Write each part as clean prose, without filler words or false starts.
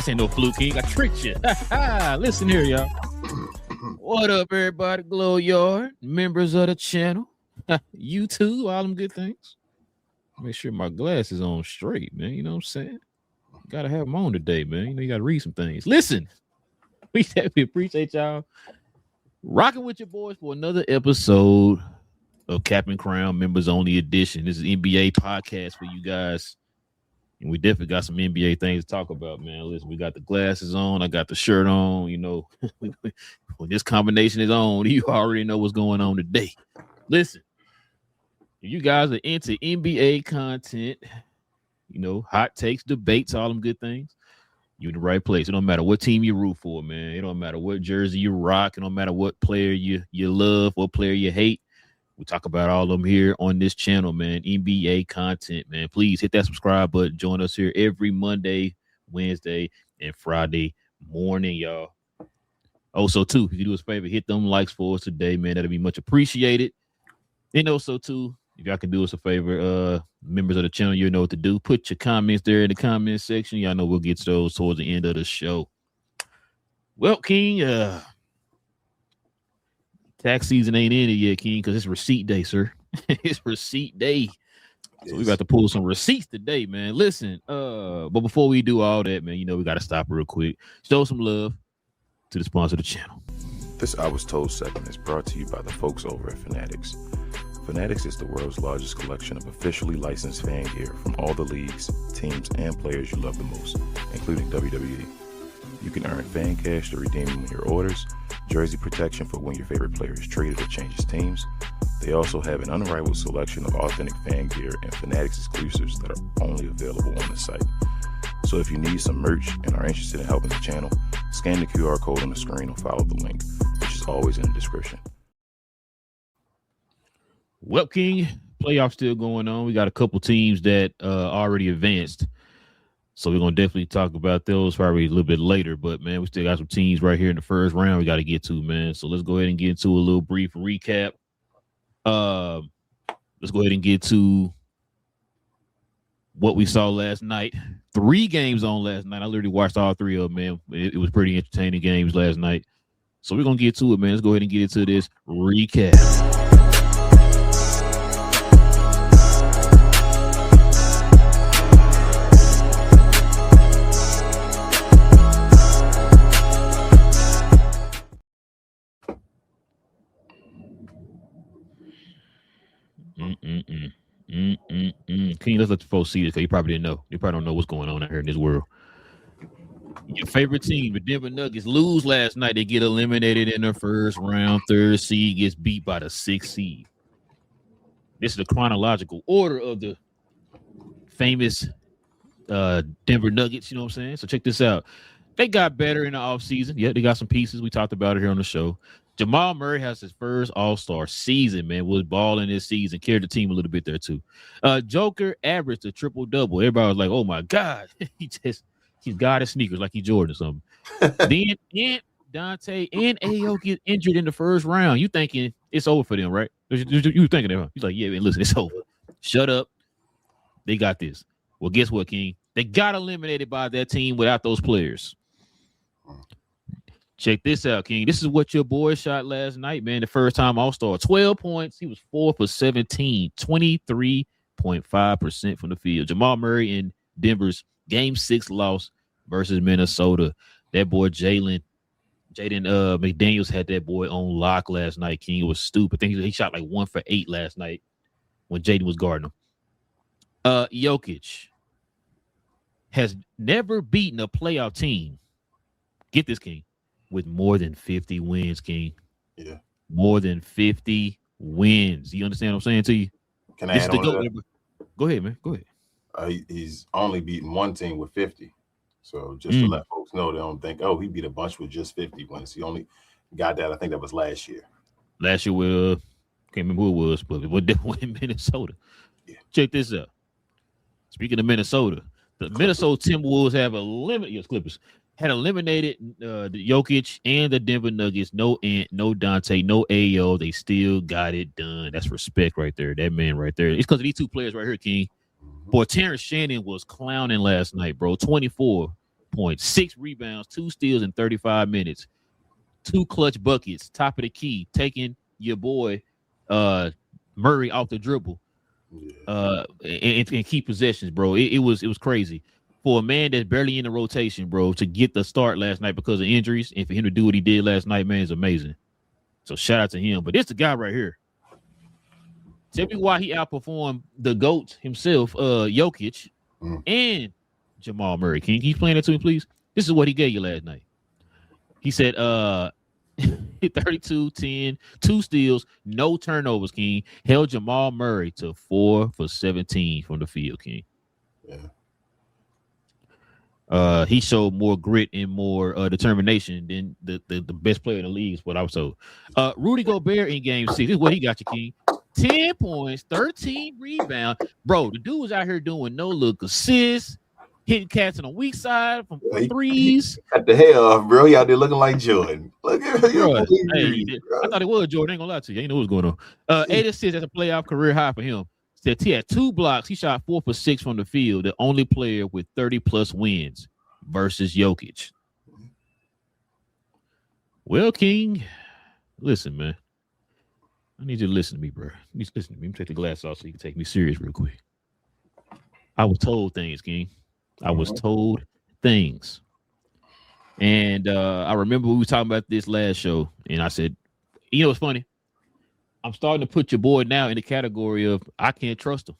This ain't no fluke, King. I tricked you. Listen here, y'all. What up, everybody? GloYard, members of the channel. You too, all them good things. Make sure my glasses on straight, man. You know what I'm saying? Gotta have them on today, man. You know, you gotta read some things. Listen, we definitely appreciate y'all rocking with your boys for another episode of Cap and Crown Members Only Edition. This is NBA podcast for you guys. And we definitely got some NBA things to talk about, man. Listen, we got the glasses on. I got the shirt on. You know, when this combination is on, you already know what's going on today. Listen, if you guys are into NBA content, you know, hot takes, debates, all them good things, you're in the right place. It don't matter what team you root for, man. It don't matter what jersey you rock. It don't matter what player you love, what player you hate. We talk about all of them here on this channel, man. NBA content, man. Please hit that subscribe button. Join us here every Monday, Wednesday, and Friday morning, y'all. Also, too, if you do us a favor, hit them likes for us today, man. That'll be much appreciated. And also, too, if y'all can do us a favor, members of the channel, you know what to do. Put your comments there in the comment section. Y'all know we'll get to those towards the end of the show. Well, King, tax season ain't in it yet, King, because it's receipt day, sir. It's receipt day. So we got to pull some receipts today, man. Listen, but before we do all that, man, you know we got to stop real quick. Show some love to the sponsor of the channel. This I Was Told segment is brought to you by the folks over at Fanatics. Fanatics is the world's largest collection of officially licensed fan gear from all the leagues, teams, and players you love the most, including WWE. You can earn fan cash to redeem them in your orders, jersey protection for when your favorite player is traded or changes teams. They also have an unrivaled selection of authentic fan gear and Fanatics exclusives that are only available on the site. So if you need some merch and are interested in helping the channel, scan the QR code on the screen or follow the link, which is always in the description. Well, King, playoffs still going on. We got a couple teams that already advanced. So we're going to definitely talk about those probably a little bit later. But, man, we still got some teams right here in the first round we got to get to, man. So let's go ahead and get into a little brief recap. Let's go ahead and get to what we saw last night. 3 games on last night. I literally watched all 3 of them, man. It was pretty entertaining games last night. So we're going to get to it, man. Let's go ahead and get into this recap. King, let's let the folks see this because you probably didn't know. You probably don't know what's going on out here in this world. Your favorite team, the Denver Nuggets, lose last night. They get eliminated in the first round. 3rd seed gets beat by the 6th seed. This is the chronological order of the famous Denver Nuggets. You know what I'm saying? So check this out. They got better in the offseason. Yeah, they got some pieces. We talked about it here on the show. Jamal Murray has his first All-Star season, man. Was balling this season, carried the team a little bit there too. Joker averaged a triple-double. Everybody was like, oh my God. He's got his sneakers like he Jordan or something. Then and Dante and Ayo get injured in the first round. You thinking it's over for them, right? You thinking that? He's like, yeah, man, listen, it's over. Shut up. They got this. Well, guess what, King? They got eliminated by that team without those players. Check this out, King. This is what your boy shot last night, man. The first time All-Star, 12 points. He was 4 for 17, 23.5% from the field. Jamal Murray in Denver's Game 6 loss versus Minnesota. That boy Jaden McDaniels had that boy on lock last night, King. It was stupid. I think he shot like 1 for 8 last night when Jaden was guarding him. Jokic has never beaten a playoff team. Get this, King. With more than 50 wins, King. Yeah. More than 50 wins. You understand what I'm saying to you? Can I add on to that? Go ahead, man. Go ahead. He's only beaten one team with 50. So just to let folks know, they don't think, oh, he beat a bunch with just 50 wins. He only got that. I think that was last year. Last year with, can't remember who it was, but it was definitely in Minnesota. Yeah. Check this out. Speaking of Minnesota, the Minnesota Timberwolves have Clippers had eliminated the Jokic and the Denver Nuggets. No Ant, no Dante, no Ayo. They still got it done. That's respect right there. That man right there. It's because of these two players right here, King. Boy, Terrence Shannon was clowning last night, bro. 24 points, 6 rebounds, 2 steals in 35 minutes, 2 clutch buckets, top of the key, taking your boy Murray off the dribble, and key possessions, bro. It was crazy for a man that's barely in the rotation, bro, to get the start last night because of injuries, and for him to do what he did last night, man, is amazing. So shout out to him. But this the guy right here. Tell me why he outperformed the GOAT himself, Jokic, and Jamal Murray. Can you explain that to me, please? This is what he gave you last night. He said 32, 10, 2 steals, no turnovers, King. Held Jamal Murray to 4 for 17 from the field, King. Yeah. He showed more grit and more determination than the best player in the league, is what I was told. Rudy Gobert in game 6. This is what he got you, King. 10 points, 13 rebounds. Bro, the dude was out here doing no-look assists, hitting cats on the weak side from threes. Cut the hair off, bro. He out there looking like Jordan. Look at him. I thought it was Jordan. I ain't gonna lie to you. I ain't know what's going on. 8 assists. That's a playoff career high for him. Said he had 2 blocks. He shot 4 for 6 from the field. The only player with 30-plus wins versus Jokic. Well, King, listen, man. I need you to listen to me, bro. You need to listen to me. Let me take the glass off so you can take me serious real quick. I was told things, King. I was told things. And I remember we were talking about this last show, and I said, you know what's funny? I'm starting to put your boy now in the category of I can't trust him.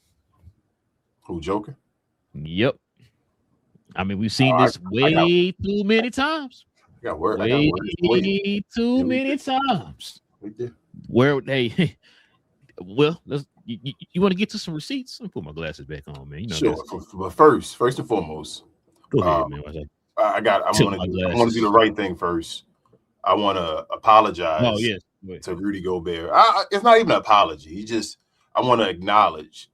Who, Joker? Yep. I mean, we've seen this way too many times. Way too many times. We did. Where they, well, you want to get to some receipts? Let me put my glasses back on, man. You know, sure. But first and foremost, go ahead, man. I want to do the right thing first. I want to apologize to Rudy Gobert. It's not even an apology. I want to acknowledge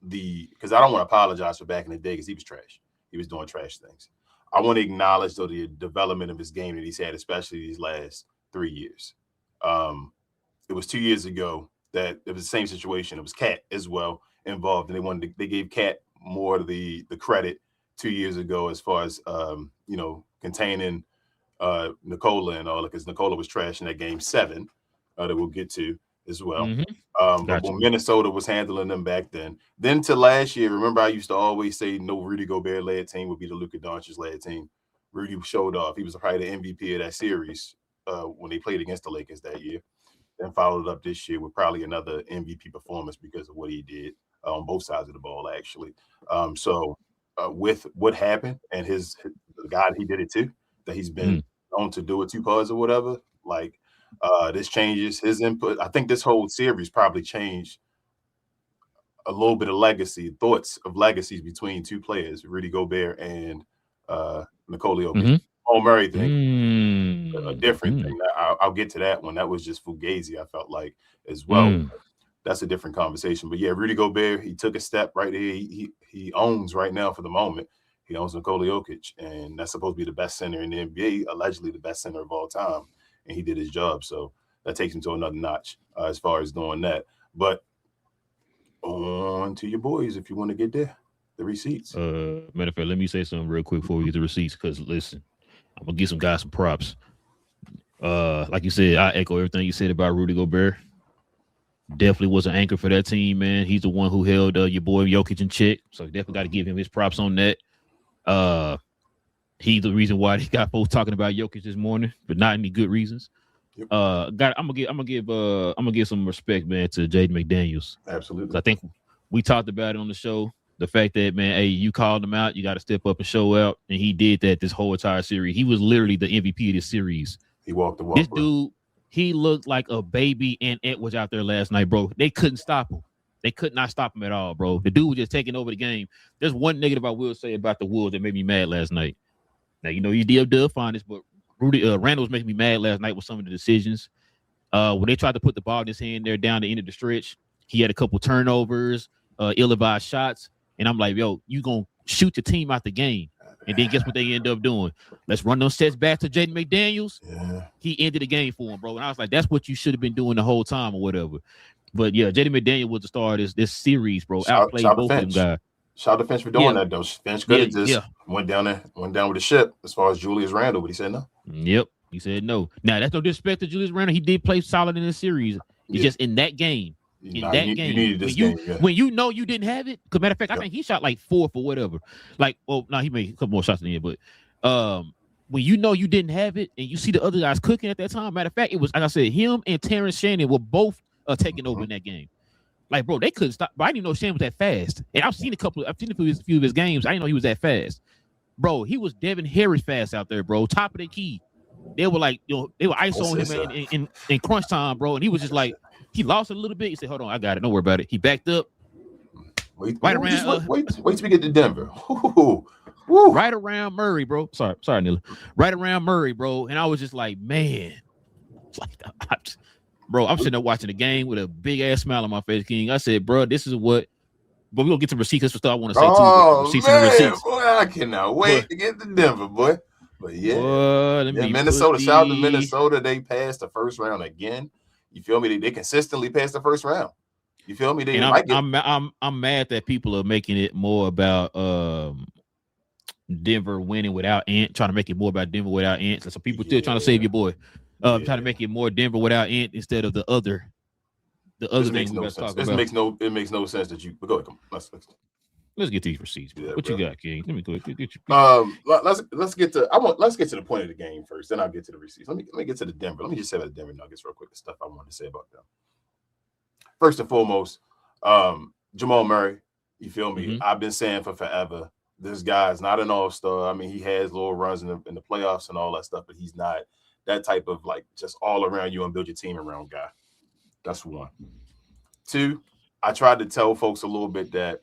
because I don't want to apologize for back in the day because he was trash. He was doing trash things. I want to acknowledge though the development of his game that he's had, especially these last 3 years. It was 2 years ago that it was the same situation. It was Cat as well involved, and they gave Cat more of the credit 2 years ago as far as containing Nikola and all that, because Nikola was trash in that game 7 that we'll get to as well. But when Minnesota was handling them back then to last year, remember I used to always say no Rudy Gobert led team would be the Luka Doncic led team. Rudy showed off. He was probably the MVP of that series when they played against the Lakers that year. Then followed up this year with probably another MVP performance because of what he did on both sides of the ball, actually. With what happened and the guy he did it to, that he's been known to do it 2 parts or whatever, like this changes his input. I think this whole series probably changed a little bit of thoughts of legacies between 2 players, Rudy Gobert and Nikola Jokic. Murray thing, a different thing. I'll get to that one. That was just fugazi, I felt like, as well. That's a different conversation. But yeah, Rudy Gobert, he took a step right here. He owns right now for the moment. He owns Nikola Jokic, and that's supposed to be the best center in the NBA, allegedly the best center of all time. And he did his job. So that takes him to another notch as far as doing that. But on to your boys if you want to get there. The receipts. Matter of fact, let me say something real quick before we get the receipts, because listen, I'm gonna give some guys some props. Like you said, I echo everything you said about Rudy Gobert. Definitely was an anchor for that team, man. He's the one who held your boy Jokic in check, so definitely got to give him his props on that. He's the reason why they got folks talking about Jokic this morning, but not any good reasons. Yep. I'm gonna give some respect, man, to Jaden McDaniels. Absolutely. I think we talked about it on the show. The fact that, man, hey, you called him out, you got to step up and show out, and he did that this whole entire series. He was literally the MVP of this series. He walked the walk. This dude, he looked like a baby and Edwards out there last night, bro. They couldn't stop him. They could not stop him at all, bro. The dude was just taking over the game. There's one negative I will say about the Wolves that made me mad last night. Now, you know, you did find this, but Randall was making me mad last night with some of the decisions. When they tried to put the ball in his hand there down the end of the stretch, he had a couple turnovers, ill-advised shots. And I'm like, yo, you going to shoot your team out the game. And then guess what they end up doing? Let's run those sets back to Jaden McDaniels. Yeah. He ended the game for him, bro. And I was like, that's what you should have been doing the whole time or whatever. But, yeah, Jaden McDaniels was the star of this series, bro. Outplayed both of them guys. Shout out to Finch for doing that though. Finch could have just went down with the ship as far as Julius Randle, but he said no. Yep, he said no. Now that's no disrespect to Julius Randle. He did play solid in this series. It's just in that game. You needed this game. When you know you didn't have it, because matter of fact, I think he shot like 4 for whatever. Like, well, no, he made a couple more shots in the end, but when you know you didn't have it and you see the other guys cooking at that time, matter of fact, it was, like I said, him and Terrence Shannon were both taking over in that game. Like, bro, they couldn't stop. But I didn't even know Shannon was that fast. And I've seen a few of his games. I didn't know he was that fast. Bro, he was Devin Harris fast out there, bro. Top of the key. They were like, they were ice on him in crunch time, bro. And he was just like, he lost it a little bit. He said, hold on, I got it. Don't worry about it. He backed up. Wait till we get to Denver. Woo. Right around Murray, bro. Sorry, Nilla. Right around Murray, bro. And I was just like, man. Bro, I'm sitting there watching the game with a big ass smile on my face, King. I said, bro, this is what. But we're gonna get to receipts. That's what I want to say too. Receipts. Boy, I cannot wait to get to Denver, boy. But Minnesota. Shout out to Minnesota. They passed the first round again. You feel me? They consistently pass the first round. You feel me? I'm mad that people are making it more about Denver winning without Ant, trying to make it more about Denver without Ant. So some people still trying to save your boy. Trying to make it more Denver without Ant instead of the other thing we talk about. It makes no sense that you. But go ahead, come on. Let's get these receipts. Yeah, what you got, King? Let me go. Let's get to the point of the game first. Then I'll get to the receipts. Let me get to the Denver. Let me just say about the Denver Nuggets real quick. The stuff I wanted to say about them. First and foremost, Jamal Murray. You feel me? Mm-hmm. I've been saying for forever, this guy is not an all-star. I mean, he has little runs in the playoffs and all that stuff, but he's not that type of like just all around you and build your team around guy. That's one. Two, I tried to tell folks a little bit that,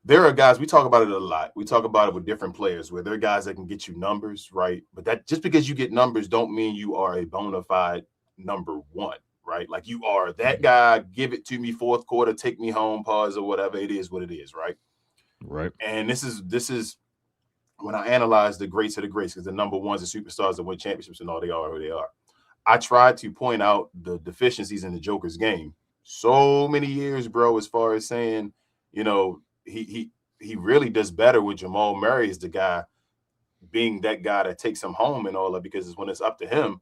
there are guys, we talk about it a lot. We talk about it with different players where there are guys that can get you numbers, right? But that just because you get numbers don't mean you are a bona fide number one, right? Like you are that guy, give it to me fourth quarter, take me home, pause or whatever. It is what it is, right? Right. And this is when I analyze the greats of the greats, because the number ones are superstars that win championships and all they are who they are. I tried to point out the deficiencies in the Joker's game so many years, bro, as far as saying, he really does better with Jamal Murray as the guy being that guy that takes him home and all that, because when it's up to him,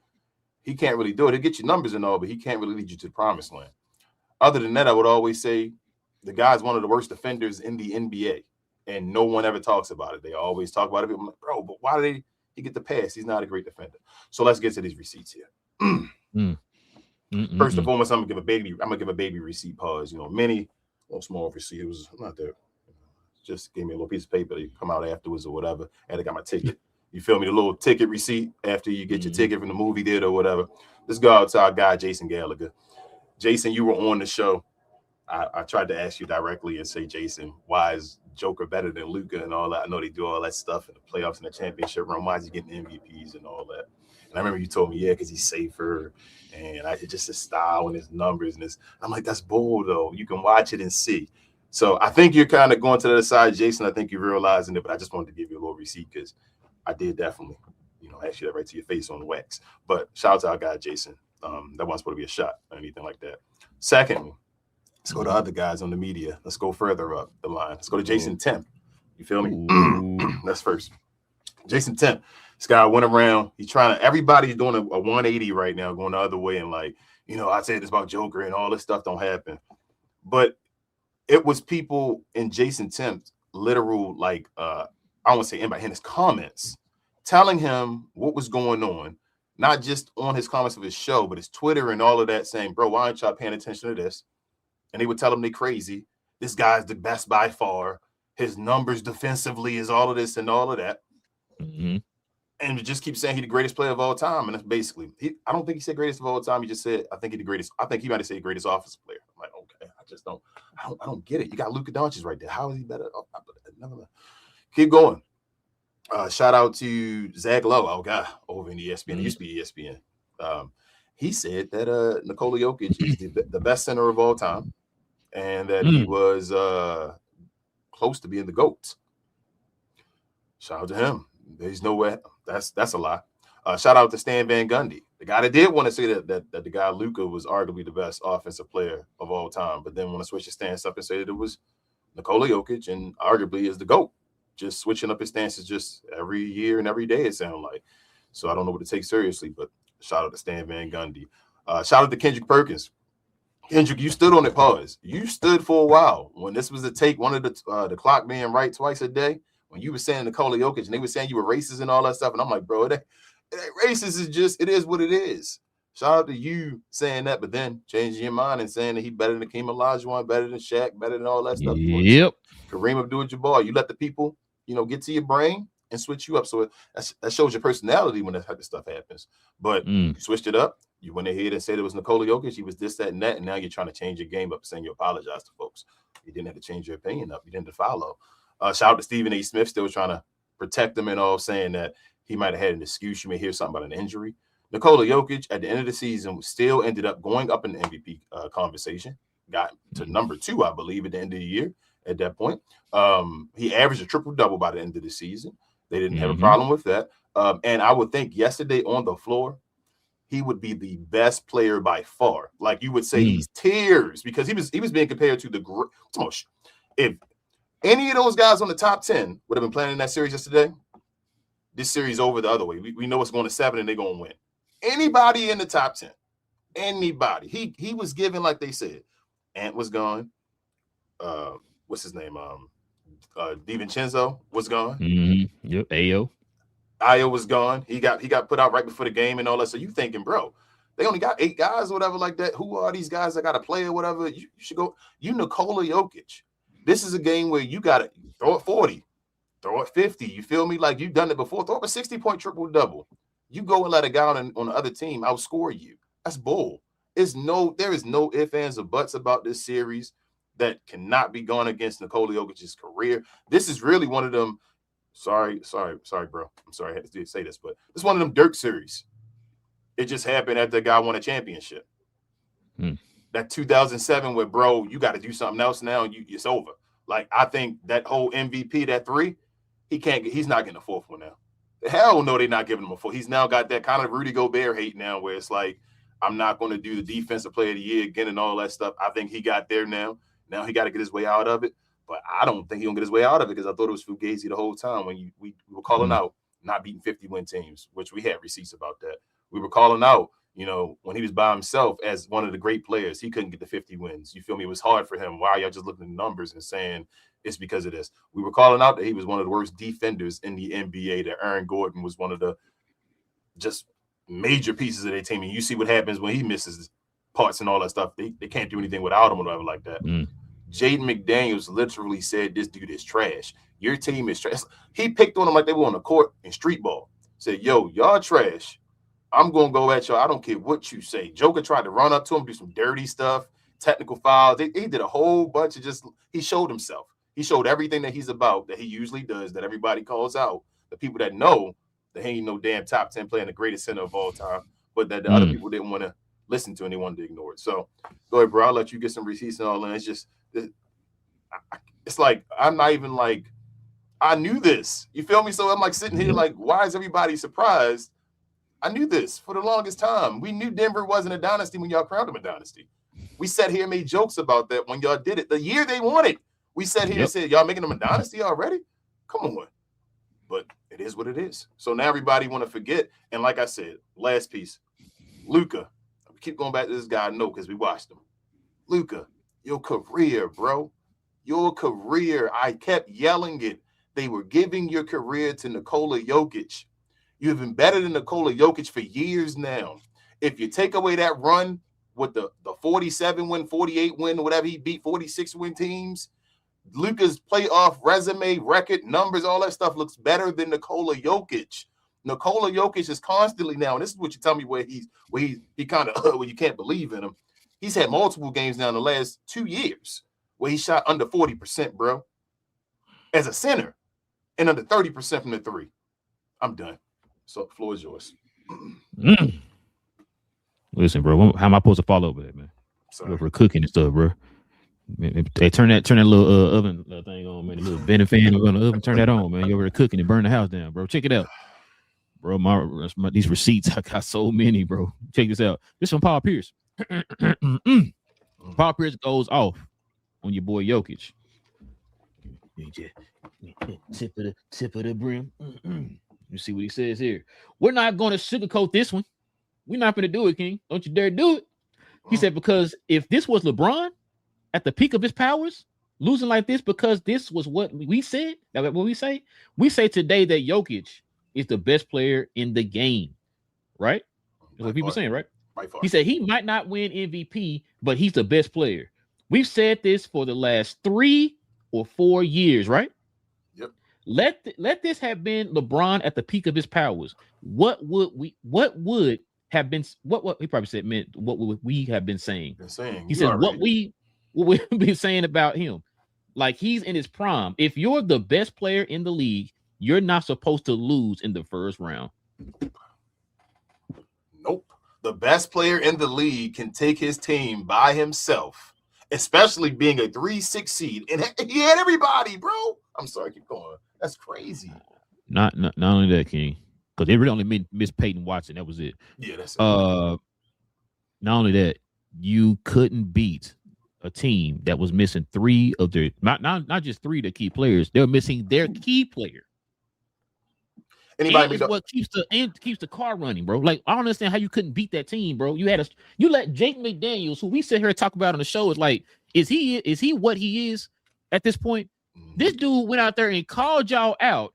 he can't really do it. He'll get you numbers and all, but he can't really lead you to the promised land. Other than that, I would always say the guy's one of the worst defenders in the NBA, and no one ever talks about it. They always talk about it. I'm like, bro, but why did he get the pass? He's not a great defender. So let's get to these receipts here. First and foremost, I'm gonna give a baby receipt pause. Many small receipt. It was not there. Just gave me a little piece of paper to come out afterwards or whatever. And I got my ticket. You feel me? The little ticket receipt after you get your ticket from the movie theater or whatever. Let's go out to our guy, Jason Gallagher. Jason, you were on the show. I tried to ask you directly and say, Jason, why is Joker better than Luka and all that? I know they do all that stuff in the playoffs and the championship run. Why is he getting MVPs and all that? And I remember you told me, because he's safer and just his style and his numbers and his. I'm like, that's bull though. You can watch it and see. So I think you're kind of going to the other side, Jason. I think you're realizing it, but I just wanted to give you a little receipt because I did definitely, ask you that right to your face on the wax. But shout out to our guy, Jason. That wasn't supposed to be a shot or anything like that. Secondly, let's go to other guys on the media. Let's go further up the line. Let's go to Jason Temp. You feel me? That's first. Jason Temp. This guy went around. He's trying to. Everybody's doing a 180 right now, going the other way, and I said this about Joker and all this stuff don't happen, but it was people in Jason Temp's literal, I don't want to say anybody in his comments, telling him what was going on, not just on his comments of his show, but his Twitter and all of that, saying, bro, why aren't y'all paying attention to this? And they would tell him they crazy. This guy's the best by far. His numbers defensively is all of this and all of that. Mm-hmm. And just keep saying he's the greatest player of all time. And that's basically, I don't think he said greatest of all time. He just said, I think he's the greatest. I think he might have said greatest offensive player. I'm like, okay, I don't get it. You got Luka Doncic right there. How is he better? Keep going. Shout out to Zach Lowe, our guy over in ESPN. Mm-hmm. It used to be ESPN. He said that Nikola Jokic is the best center of all time, and that he was close to being the GOAT. Shout out to him. There's no way. That's a lie. Shout out to Stan Van Gundy, the guy that did want to say that the guy Luka was arguably the best offensive player of all time, but then want to switch his stance up and say that it was Nikola Jokic, and arguably is the GOAT. Just switching up his stances just every year and every day, it sounds like. So I don't know what to take seriously, but shout out to Stan Van Gundy. Shout out to Kendrick Perkins. Kendrick, you stood on it, pause. You stood for a while. When this was a take, one of the clock being right twice a day, when you were saying Nikola Jokic, and they were saying you were racist and all that stuff, and I'm like, bro, it ain't racist is just, it is what it is. Shout out to you saying that, but then changing your mind and saying that he better than Hakeem Olajuwon, better than Shaq, better than all that stuff. Yep. Kareem Abdul-Jabbar, you let the people, get to your brain and switch you up. So that shows your personality when that type of stuff happens. But you switched it up. You went ahead and said it was Nikola Jokic. He was this, that, and that. And now you're trying to change your game up, saying you apologize to folks. You didn't have to change your opinion up. You didn't have to follow. Shout out to Stephen A. Smith, still trying to protect him and all, saying that he might have had an excuse. You may hear something about an injury. Nikola Jokic, at the end of the season, still ended up going up in the MVP conversation. Got to number 2, I believe, at the end of the year. At that point, he averaged a triple-double by the end of the season. They didn't have a problem with that. And I would think yesterday on the floor, he would be the best player by far. Like you would say, he's tears, because he was being compared to the great. If any of those guys on the top 10 would have been playing in that series yesterday, this series over the other way. We know it's going to 7 and they're going to win. Anybody in the top 10, anybody. He was given, like they said. Ant was gone. What's his name? DiVincenzo was gone. Yep. Ayo was gone. He got put out right before the game and all that. So you thinking, bro, they only got 8 guys or whatever like that. Who are these guys that got to play or whatever? You should go. You Nikola Jokic. This is a game where you got to throw it 40, throw it 50. You feel me? Like you've done it before. Throw up a 60-point triple-double. You go and let a guy on the other team outscore you. That's bull. There is no ifs, ands, or buts about this series that cannot be gone against Nikola Jokic's career. This is really one of them. Sorry, bro. I'm sorry I had to say this, but this is one of them Dirk series. It just happened after the guy won a championship. That 2007 where, bro, you got to do something else now. It's over. Like, I think that whole MVP, that 3, he's not getting a 4th one now. Hell no, they're not giving him a 4th. He's now got that kind of Rudy Gobert hate now where it's like, I'm not going to do the defensive player of the year again and all that stuff. I think he got there now. Now he got to get his way out of it. But I don't think he's going to get his way out of it because I thought it was Fugazi the whole time when we were calling out not beating 50-win teams, which we had receipts about that. We were calling out, when he was by himself as one of the great players, he couldn't get the 50 wins. You feel me? It was hard for him. Why y'all just looking at the numbers and saying it's because of this? We were calling out that he was one of the worst defenders in the NBA, that Aaron Gordon was one of the just major pieces of their team. And you see what happens when he misses parts and all that stuff. They can't do anything without him or whatever like that. Jaden McDaniels literally said, this dude is trash. Your team is trash. He picked on them like they were on the court in street ball. Said, yo, y'all trash. I'm going to go at y'all. I don't care what you say. Joker tried to run up to him, do some dirty stuff, technical fouls. He did a whole bunch of he showed himself. He showed everything that he's about, that he usually does, that everybody calls out. The people that know that he ain't no damn top 10 player and the greatest center of all time, but that the other people didn't want to listen to and they wanted to ignore it. So go ahead, bro. I'll let you get some receipts and all that. It's just, it's like, I'm not even like, I knew this. You feel me? So I'm like sitting here like, why is everybody surprised? I knew this for the longest time. We knew Denver wasn't a dynasty when y'all crowned them a dynasty. We sat here and made jokes about that when y'all did it. The year they won it, we sat here and said, y'all making them a dynasty already? Come on. But it is what it is. So now everybody want to forget. And like I said, last piece, Luka. We keep going back to this guy, no, because we watched him. Luka, your career, bro. Your career. I kept yelling it. They were giving your career to Nikola Jokic. You've been better than Nikola Jokic for years now. If you take away that run with the 47-win, 48-win, whatever he beat, 46-win teams, Luka's playoff resume, record, numbers, all that stuff looks better than Nikola Jokic. Nikola Jokic is constantly now, and this is what you tell me where he kind of where you can't believe in him. He's had multiple games now in the last 2 years where he shot under 40%, bro, as a center, and under 30% from the 3. I'm done. So the floor is yours. Listen, bro, how am I supposed to follow up with that, man? For cooking and stuff, bro. Hey, turn that little oven thing on, man. The little Bennett fan on the oven. Turn that on, man. You're over there cooking and burn the house down, bro. Check it out, bro. These receipts, I got so many, bro. Check this out. This from Paul Pierce. Paul Pierce goes off on your boy Jokic. Tip of the brim. You see what he says here. We're not going to sugarcoat this one. We're not going to do it, King. Don't you dare do it. He said, because if this was LeBron at the peak of his powers, losing like this, because this was what we said. What we say? We say today that Jokic is the best player in the game, right? That's what people saying, right? He said he might not win MVP, but he's the best player. We've said this for the last 3 or 4 years, right? Yep. Let this have been LeBron at the peak of his powers. What would have been what he probably said meant what would we have been saying? He said what we've been saying about him. Like, he's in his prime. If you're the best player in the league, you're not supposed to lose in the first round. Nope. The best player in the league can take his team by himself, especially being a 3-6 seed. And he had everybody, bro. I'm sorry, keep going. That's crazy. Not only that, King, because they really only missed Peyton Watson. That was it. Yeah, that's it. Not only that, you couldn't beat a team that was missing 3 of their not just 3 of the key players. They're missing their key player. Anybody what keeps the car running, bro. Like, I don't understand how you couldn't beat that team, bro. You let Jake McDaniels, who we sit here and talk about on the show, is like, is he what he is at this point? This dude went out there and called y'all out.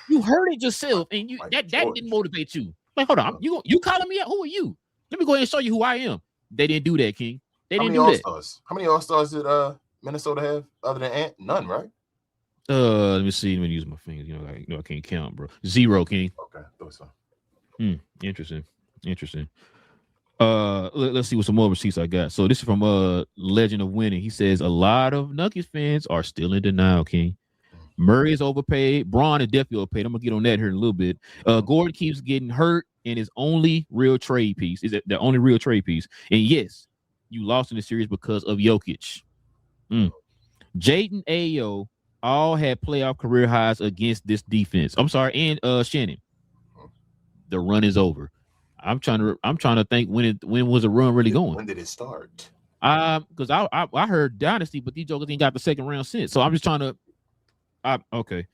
You heard it yourself, and that didn't motivate you. Like, hold on, you calling me out? Who are you? Let me go ahead and show you who I am. They didn't do that, King. They didn't do that. How many All-Stars did Minnesota have other than Ant? None, right? Let me see. Let me use my fingers. I can't count, bro. 0, King. Okay, thought so. Interesting. Let's see what some more receipts I got. So this is from Legend of Winning. He says a lot of Nuggets fans are still in denial, King. Murray is overpaid. Braun is definitely overpaid. I'm gonna get on that here in a little bit. Gordon keeps getting hurt, and his only real trade piece is the only real trade piece. And yes, you lost in the series because of Jokic. Jaden Ayo all had playoff career highs against this defense. I'm sorry, and Shannon. The run is over. I'm trying to think when was the run really going? When did it start? Because I heard Dynasty, but these jokers ain't got the second round since. So I'm just trying to. Okay.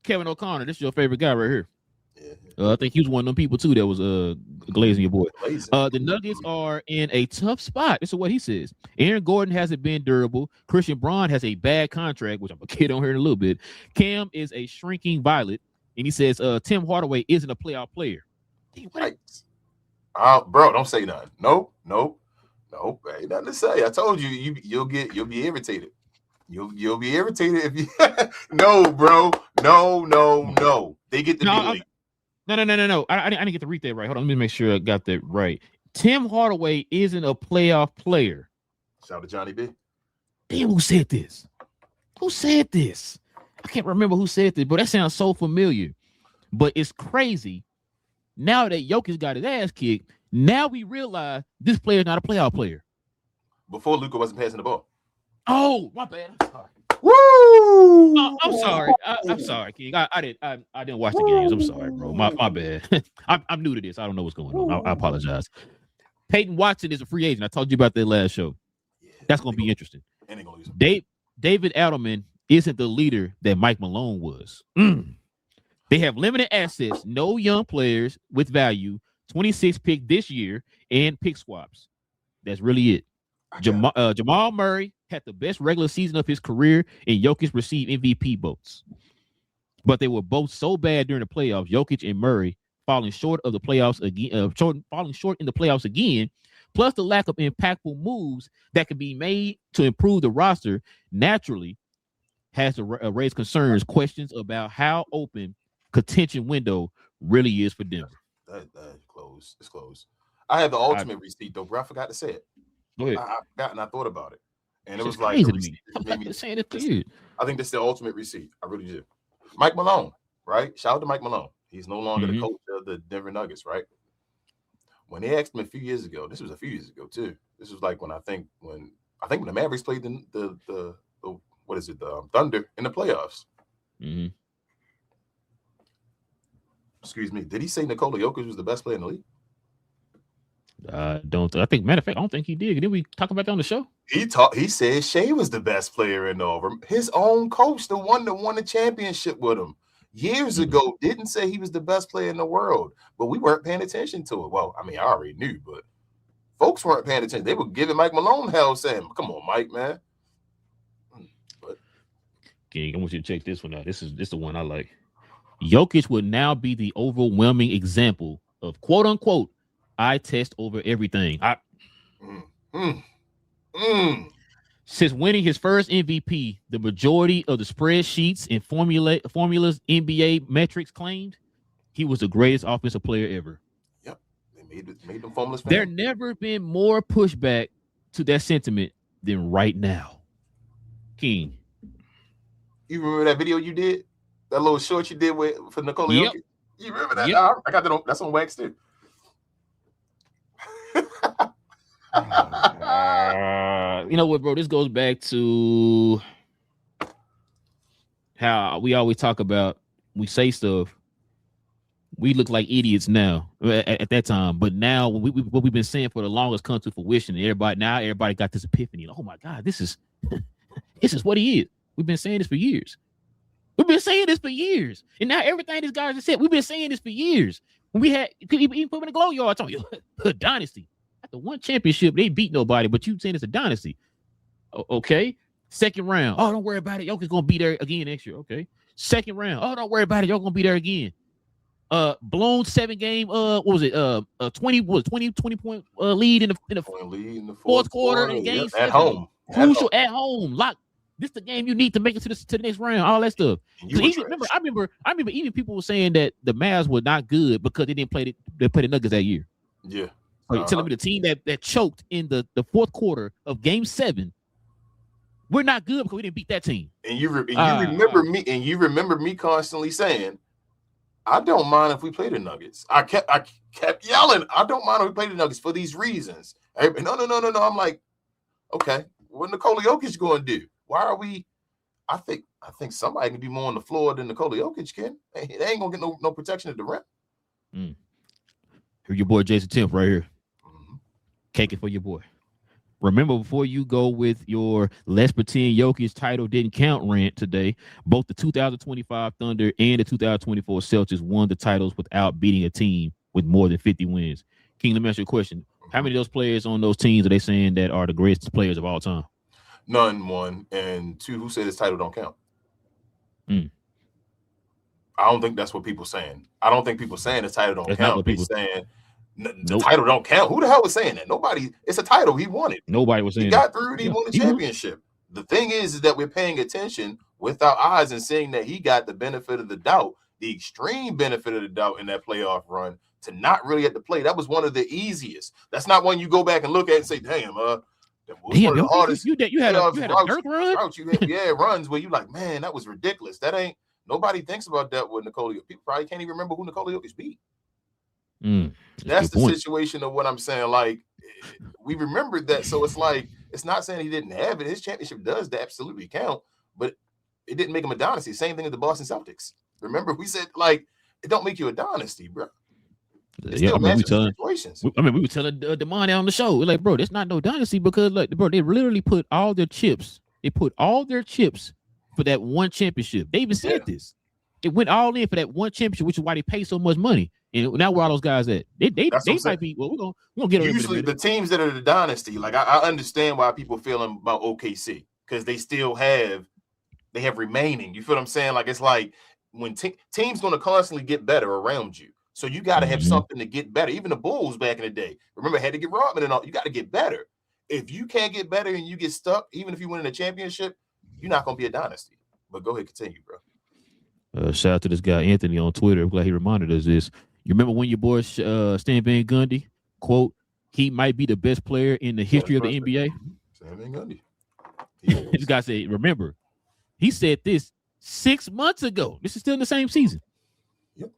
Kevin O'Connor, this is your favorite guy right here. Yeah. I think he was one of them people too that was glazing your boy. The Nuggets are in a tough spot. This is what he says. Aaron Gordon hasn't been durable. Christian Braun has a bad contract, which I'm gonna get on here in a little bit. Cam is a shrinking violet, and he says Tim Hardaway isn't a playoff player. Right. Bro, don't say nothing. Nope. Ain't nothing to say. I told you, you'll be irritated. You'll be irritated if you no, bro. No. They get the No. I didn't get the read that right. Hold on, let me make sure I got that right. Tim Hardaway isn't a playoff player. Shout out to Johnny B. Damn, who said this? I can't remember who said this, but that sounds so familiar. But it's crazy. Now that Jokic got his ass kicked, now we realize this player is not a playoff player. Before Luka wasn't passing the ball. Oh, my bad. I'm sorry. Woo! I'm sorry. I'm sorry, King. I didn't watch the games. I'm sorry, bro. My bad. I'm new to this. I don't know what's going on. I apologize. Peyton Watson is a free agent. I told you about that last show. That's going to be interesting. David Adelman isn't the leader that Mike Malone was. They have limited assets, no young players with value, 26 pick this year, and pick swaps. That's really it. Jamal Murray had the best regular season of his career, and Jokic received MVP votes. But they were both so bad during the playoffs, Jokic and Murray falling short of the playoffs again, falling short in the playoffs again, plus the lack of impactful moves that can be made to improve the roster naturally has to raise questions about how open contention window really is for Denver. That close. It's close. I had the ultimate receipt though, bro. I forgot to say it. Go ahead. I forgot and I thought about it, and it was crazy like to me. I'm saying it to you. I think that's the ultimate receipt. I really do. Mike Malone, right? Shout out to Mike Malone. He's no longer the coach of the Denver Nuggets, right? When they asked him a few years ago, this was a few years ago too. This was like when the Mavericks played the what is it, the Thunder in the playoffs. Mm-hmm. Excuse me. Did he say Nikola Jokic was the best player in the league? I think, matter of fact, I don't think he did. Did we talk about that on the show? He said Shea was the best player in the over. His own coach, the one that won the championship with him years ago, didn't say he was the best player in the world, but we weren't paying attention to it. Well, I mean, I already knew, but folks weren't paying attention. They were giving Mike Malone hell, saying, "Come on, Mike, man." But King, I want you to check this one out. This is the one I like. Jokic would now be the overwhelming example of quote unquote I test over everything. Since winning his first MVP, the majority of the spreadsheets and formulas NBA metrics claimed he was the greatest offensive player ever. Yep, they made them formulas. There never been more pushback to that sentiment than right now. King, you remember that video you did? That little short you did for Nikola Yep. Jokic? You remember that? Yep. I got that that's on wax too. You know what, bro? This goes back to how we always talk about, we say stuff, we look like idiots now at that time, but now what we've been saying for the longest come to fruition. Everybody got this epiphany. Oh my God, this is what he is. We've been saying this for years. And now everything these guys have said, we've been saying this for years. When we had even put in the GloYard, I told you, a dynasty. After one championship, they beat nobody, but you saying it's a dynasty. Okay. Second round. Oh, don't worry about it. Jokic's gonna be there again next year. Okay. Second round. Oh, don't worry about it. You're gonna be there again. Blown 7-game. What was it? 20 point lead in the fourth quarter in game 7. At home. Crucial at home. Lock. This is the game you need to make it to the next round. All that stuff. I remember even people were saying that the Mavs were not good because they didn't play the Nuggets that year. Yeah. So you're telling me the team that choked in the fourth quarter of game 7, we're not good because we didn't beat that team. And you remember me constantly saying, I don't mind if we play the Nuggets. I kept yelling, I don't mind if we play the Nuggets for these reasons. No. I'm like, okay, what Nikola Jokic going to do? Why are we? I think somebody can be more on the floor than Nikola Jokic can. They ain't gonna get no protection at the rim. Here's your boy Jason Temp right here. Cake it for your boy. Remember, before you go with your let's pretend Jokic title didn't count rant today, both the 2025 Thunder and the 2024 Celtics won the titles without beating a team with more than 50 wins. King, let me ask you a question. How many of those players on those teams are they saying that are the greatest players of all time? None, one. And two, who said this title don't count? I don't think that's what people saying. I don't think people saying the title don't count. People saying the title don't count. Who the hell was saying that? Nobody. It's a title. He won it. Nobody was saying he got through. He won the championship. The thing is that we're paying attention with our eyes and seeing that he got the benefit of the doubt, the extreme benefit of the doubt in that playoff run to not really have to play. That was one of the easiest. That's not one you go back and look at and say, damn, that was one of the hardest. You had a Dirk run? Runs where you like, man, that was ridiculous. That ain't, nobody thinks about that with Nikola. People probably can't even remember who Nikola Jokic beat. That's the situation of what I'm saying. Like, we remembered that, so it's like, it's not saying he didn't have it. His championship does absolutely count, but it didn't make him a dynasty. Same thing with the Boston Celtics. Remember, we said, like, it don't make you a dynasty, bro. We were telling Damani on the show. We're like, bro, that's not no dynasty because, like, bro, they literally put all their chips. They put all their chips for that one championship. They even said this. It went all in for that one championship, which is why they pay so much money. And now where all those guys at? They might be. Well, we're gonna get usually the teams that are the dynasty. Like I understand why people feeling about OKC because they have remaining. You feel what I'm saying? Like it's like when teams going to constantly get better around you, so you got to have something to get better. Even the Bulls back in the day, remember had to get Rodman and all. You got to get better. If you can't get better and you get stuck, even if you win a championship, you're not going to be a dynasty. But go ahead, continue, bro. Shout out to this guy Anthony on Twitter. I'm glad he reminded us this. You remember when your boy Stan Van Gundy, quote, he might be the best player in the history of the NBA? Stan Van Gundy. This guy said, remember, he said this 6 months ago. This is still in the same season. Yep.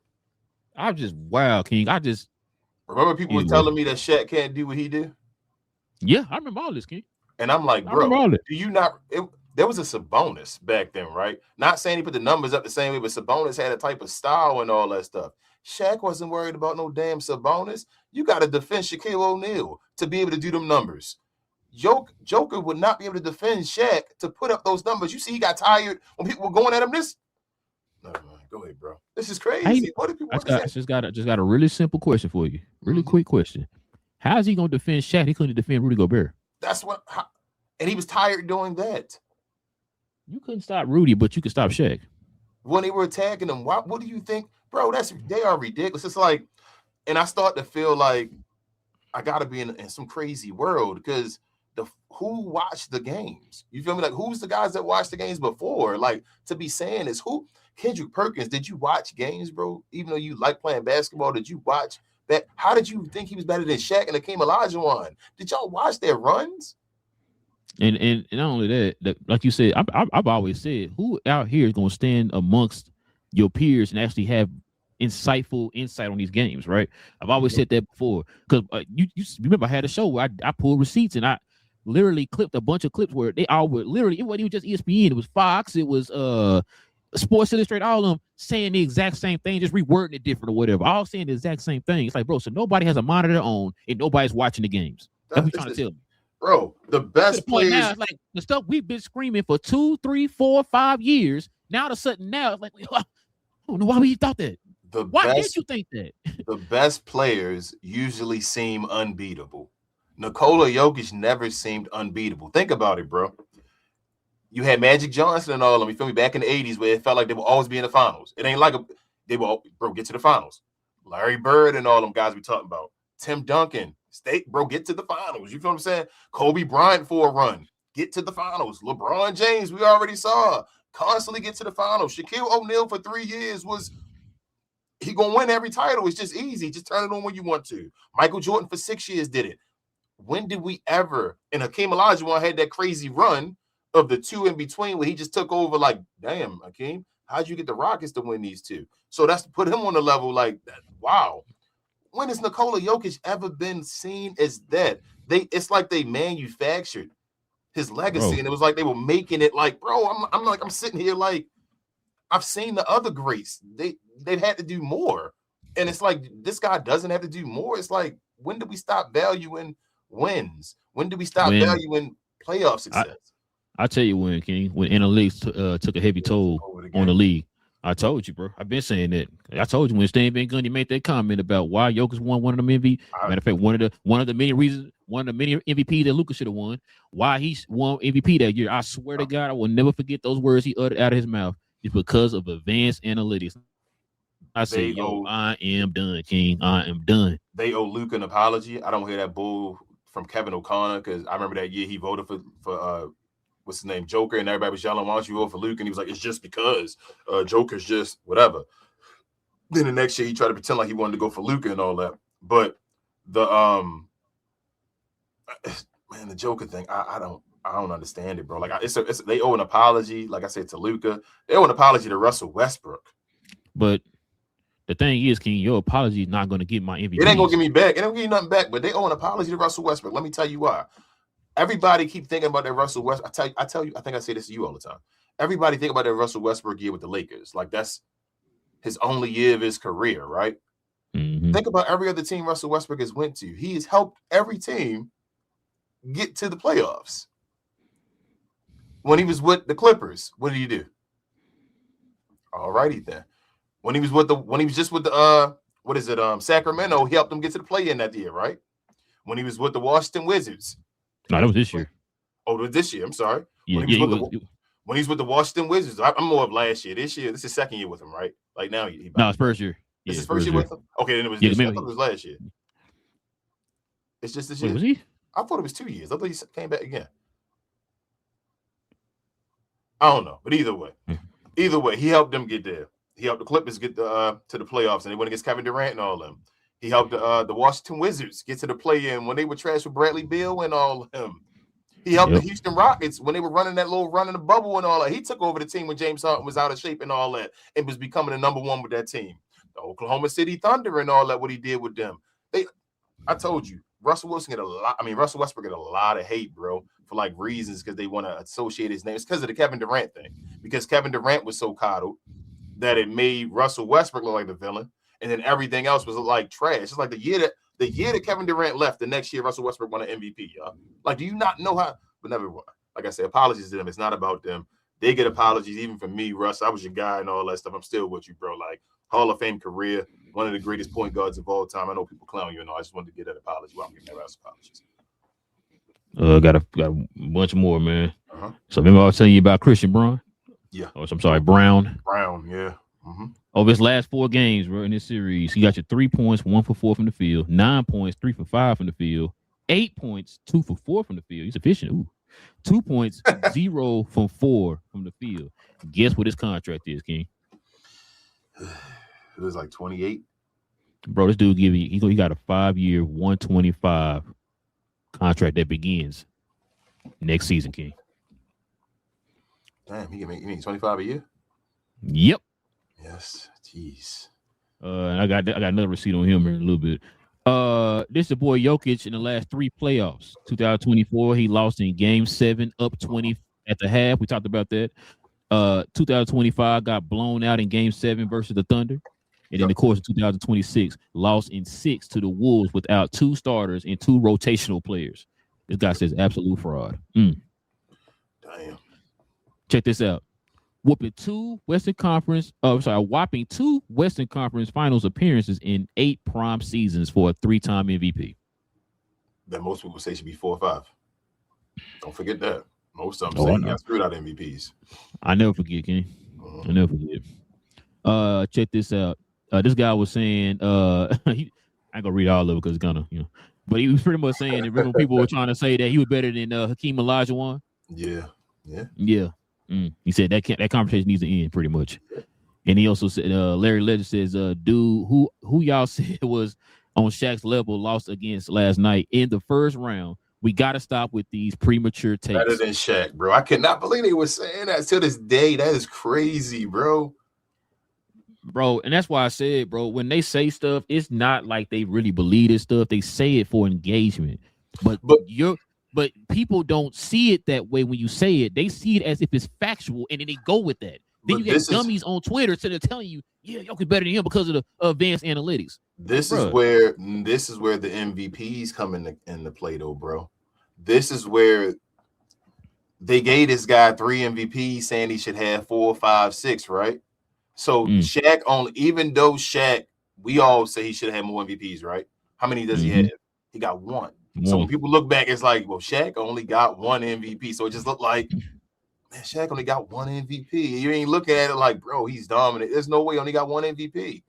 I'm just, wow, King. I just. Remember people were telling me that Shaq can't do what he did? Yeah, I remember all this, King. And I'm like, bro, do you not? There was a Sabonis back then, right? Not saying he put the numbers up the same way, but Sabonis had a type of style and all that stuff. Shaq wasn't worried about no damn Sabonis. You got to defend Shaquille O'Neal to be able to do them numbers. Joker would not be able to defend Shaq to put up those numbers. You see, he got tired when people were going at him. No, go ahead, bro. This is crazy. What do people? I just got a really simple question for you. Really quick question. How is he gonna defend Shaq? He couldn't defend Rudy Gobert. And he was tired doing that. You couldn't stop Rudy, but you could stop Shaq. When they were attacking him, what do you think, bro? They are ridiculous. It's like, and I start to feel like I gotta be in some crazy world because who watched the games? You feel me? Like, who's the guys that watched the games before? Like, to be saying is who? Kendrick Perkins, did you watch games, bro? Even though you like playing basketball, did you watch that? How did you think he was better than Shaq and Hakeem Olajuwon? Did y'all watch their runs? And not only that, like you said, I've always said, who out here is going to stand amongst your peers and actually have insightful insight on these games, right? I've always said that before because you remember I had a show where I pulled receipts and I literally clipped a bunch of clips where they all were literally, it wasn't even just ESPN, it was Fox, it was Sports Illustrated, all of them saying the exact same thing, just rewording it different or whatever, all saying the exact same thing. It's like, bro, so nobody has a monitor on and nobody's watching the games. That's what you're trying to tell me. Bro, the best players. Now, it's like the stuff we've been screaming for 2, 3, 4, 5 years. Now, to sudden now, it's like, I don't know why we thought that. Why did you think that? The best players usually seem unbeatable. Nikola Jokic never seemed unbeatable. Think about it, bro. You had Magic Johnson and all of them. You feel me? Back in the 80s, where it felt like they would always be in the finals. It ain't like they will, bro, get to the finals. Larry Bird and all them guys we talking about. Tim Duncan. Get to the finals. You feel what I'm saying? Kobe Bryant for a run. Get to the finals. LeBron James, we already saw. Constantly get to the finals. Shaquille O'Neal for 3 years he gonna win every title. It's just easy. Just turn it on when you want to. Michael Jordan for 6 years did it. When did we ever? And Hakeem Olajuwon had that crazy run of the two in between where he just took over like, damn, Hakeem, how'd you get the Rockets to win these two? So that's put him on the level like that. Wow. When has Nikola Jokic ever been seen as that? It's like they manufactured his legacy, and it was like they were making it like, bro, I'm sitting here like I've seen the other greats. They've had to do more. And it's like this guy doesn't have to do more. It's like, when do we stop valuing wins? When do we stop valuing playoff success? I tell you when, King, when analytics took a heavy toll on the league. I told you, bro. I've been saying that. I told you when Stan Van Gundy made that comment about why Jokic won one of them MVP. Matter of fact, one of the many reasons, one of the many MVP that Luka should have won. Why he won MVP that year? I swear to God, I will never forget those words he uttered out of his mouth. It's because of advanced analytics. I say, I am done, King. I am done. They owe Luka an apology. I don't hear that bull from Kevin O'Connor because I remember that year he voted for what's his name, Joker, and everybody was yelling, why don't you vote for Luke? And he was like, it's just because Joker's just whatever. Then the next year he tried to pretend like he wanted to go for Luka and all that. But the the Joker thing, I don't understand it, bro. Like they owe an apology, like I said, to Luka. They owe an apology to Russell Westbrook. But the thing is, King, your apology is not going to get my MVP. It ain't gonna give me back. It ain't gonna give you nothing back. But they owe an apology to Russell Westbrook. Let me tell you why. Everybody keep thinking about that Russell Westbrook. I tell you, I think I say this to you all the time. Everybody think about that Russell Westbrook year with the Lakers. Like that's his only year of his career, right? Mm-hmm. Think about every other team Russell Westbrook has went to. He has helped every team get to the playoffs. When he was with the Clippers, what did he do? All righty then. When he was just with the Sacramento, he helped them get to the play-in that year, right? When he was with the Washington Wizards. No, that was this year. Oh, it was this year. I'm sorry. Yeah, when he's with the Washington Wizards, I'm more of last year. This year, this is second year with him, right? Like now, no, it's first year. This is first year with him. Okay, then it was this year. I thought it was last year. It's just this year. Was he? I thought it was 2 years. I thought he came back again. I don't know, but either way, he helped them get there. He helped the Clippers get to the playoffs, and they went against Kevin Durant and all them. He helped the Washington Wizards get to the play-in when they were trash with Bradley Beal and all of them. He helped the Houston Rockets when they were running that little run in the bubble and all that. He took over the team when James Harden was out of shape and all that and was becoming the number one with that team. The Oklahoma City Thunder and all that, what he did with them. I told you, Russell Westbrook get a lot of hate, bro, for like reasons because they want to associate his name. It's because of the Kevin Durant thing. Because Kevin Durant was so coddled that it made Russell Westbrook look like the villain. And then everything else was like trash. It's like the year that The year that Kevin Durant left, the next year Russell Westbrook won an MVP, y'all. Like, do you not know how? But never mind. Like I said, apologies to them. It's not about them. They get apologies, even from me, Russ. I was your guy and all that stuff. I'm still with you, bro. Like, Hall of Fame career, one of the greatest point guards of all time. I know people clown you and all. I just wanted to get that apology. Well, I'm giving that Russ apologies. Got a bunch more, man. So remember I was telling you about Christian Brown? Yeah. Oh, I'm sorry, Brown. Brown, yeah. Over his last 4 games, bro, in this series, he got you 3 points, 1 for 4 from the field, 9 points, 3 for 5 from the field, 8 points, 2 for 4 from the field. He's efficient. Ooh. 2 points, 0 from 4 from the field. Guess what his contract is, King? It was like 28. Bro, this dude he got a 5-year, 125 contract that begins next season, King. Damn, he make 25 a year? Yep. Yes. Jeez. I got another receipt on him in a little bit. This is the boy Jokic in the last 3 playoffs. 2024, he lost in Game 7, up 20 at the half. We talked about that. 2025 got blown out in Game 7 versus the Thunder. And in the course of 2026, lost in 6 to the Wolves without 2 starters and 2 rotational players. This guy says absolute fraud. Damn. Check this out. Whopping 2 Western Conference Finals appearances in 8 prime seasons for a 3-time MVP. That most people say should be 4 or 5. Don't forget that. Most of them say he got screwed out of MVPs. I never forget, King. I never forget. Check this out. This guy was saying, I ain't gonna read all of it because it's gonna, but he was pretty much saying that when people were trying to say that he was better than Hakeem Olajuwon. Yeah. He said that conversation needs to end pretty much. And he also said, Larry Legend says, dude, who y'all said was on Shaq's level lost against last night in the first round. We got to stop with these premature takes. Better than Shaq, bro. I cannot believe they were saying that to this day. That is crazy, bro. Bro, and that's why I said, bro, when they say stuff, it's not like they really believe this stuff. They say it for engagement. But people don't see it that way when you say it. They see it as if it's factual, and then they go with that. Then you get dummies on Twitter so they're telling you, yeah, y'all could better than him because of the advanced analytics. This is where the MVPs come into play, though, bro. This is where they gave this guy 3 MVPs, saying he should have 4, 5, 6, right? So Shaq only, even though Shaq, we all say he should have had more MVPs, right? How many does he have? He got 1. So when people look back, it's like, well, Shaq only got 1 MVP. So it just looked like, man, Shaq only got 1 MVP. You ain't looking at it like, bro, he's dominant. There's no way he only got 1 MVP.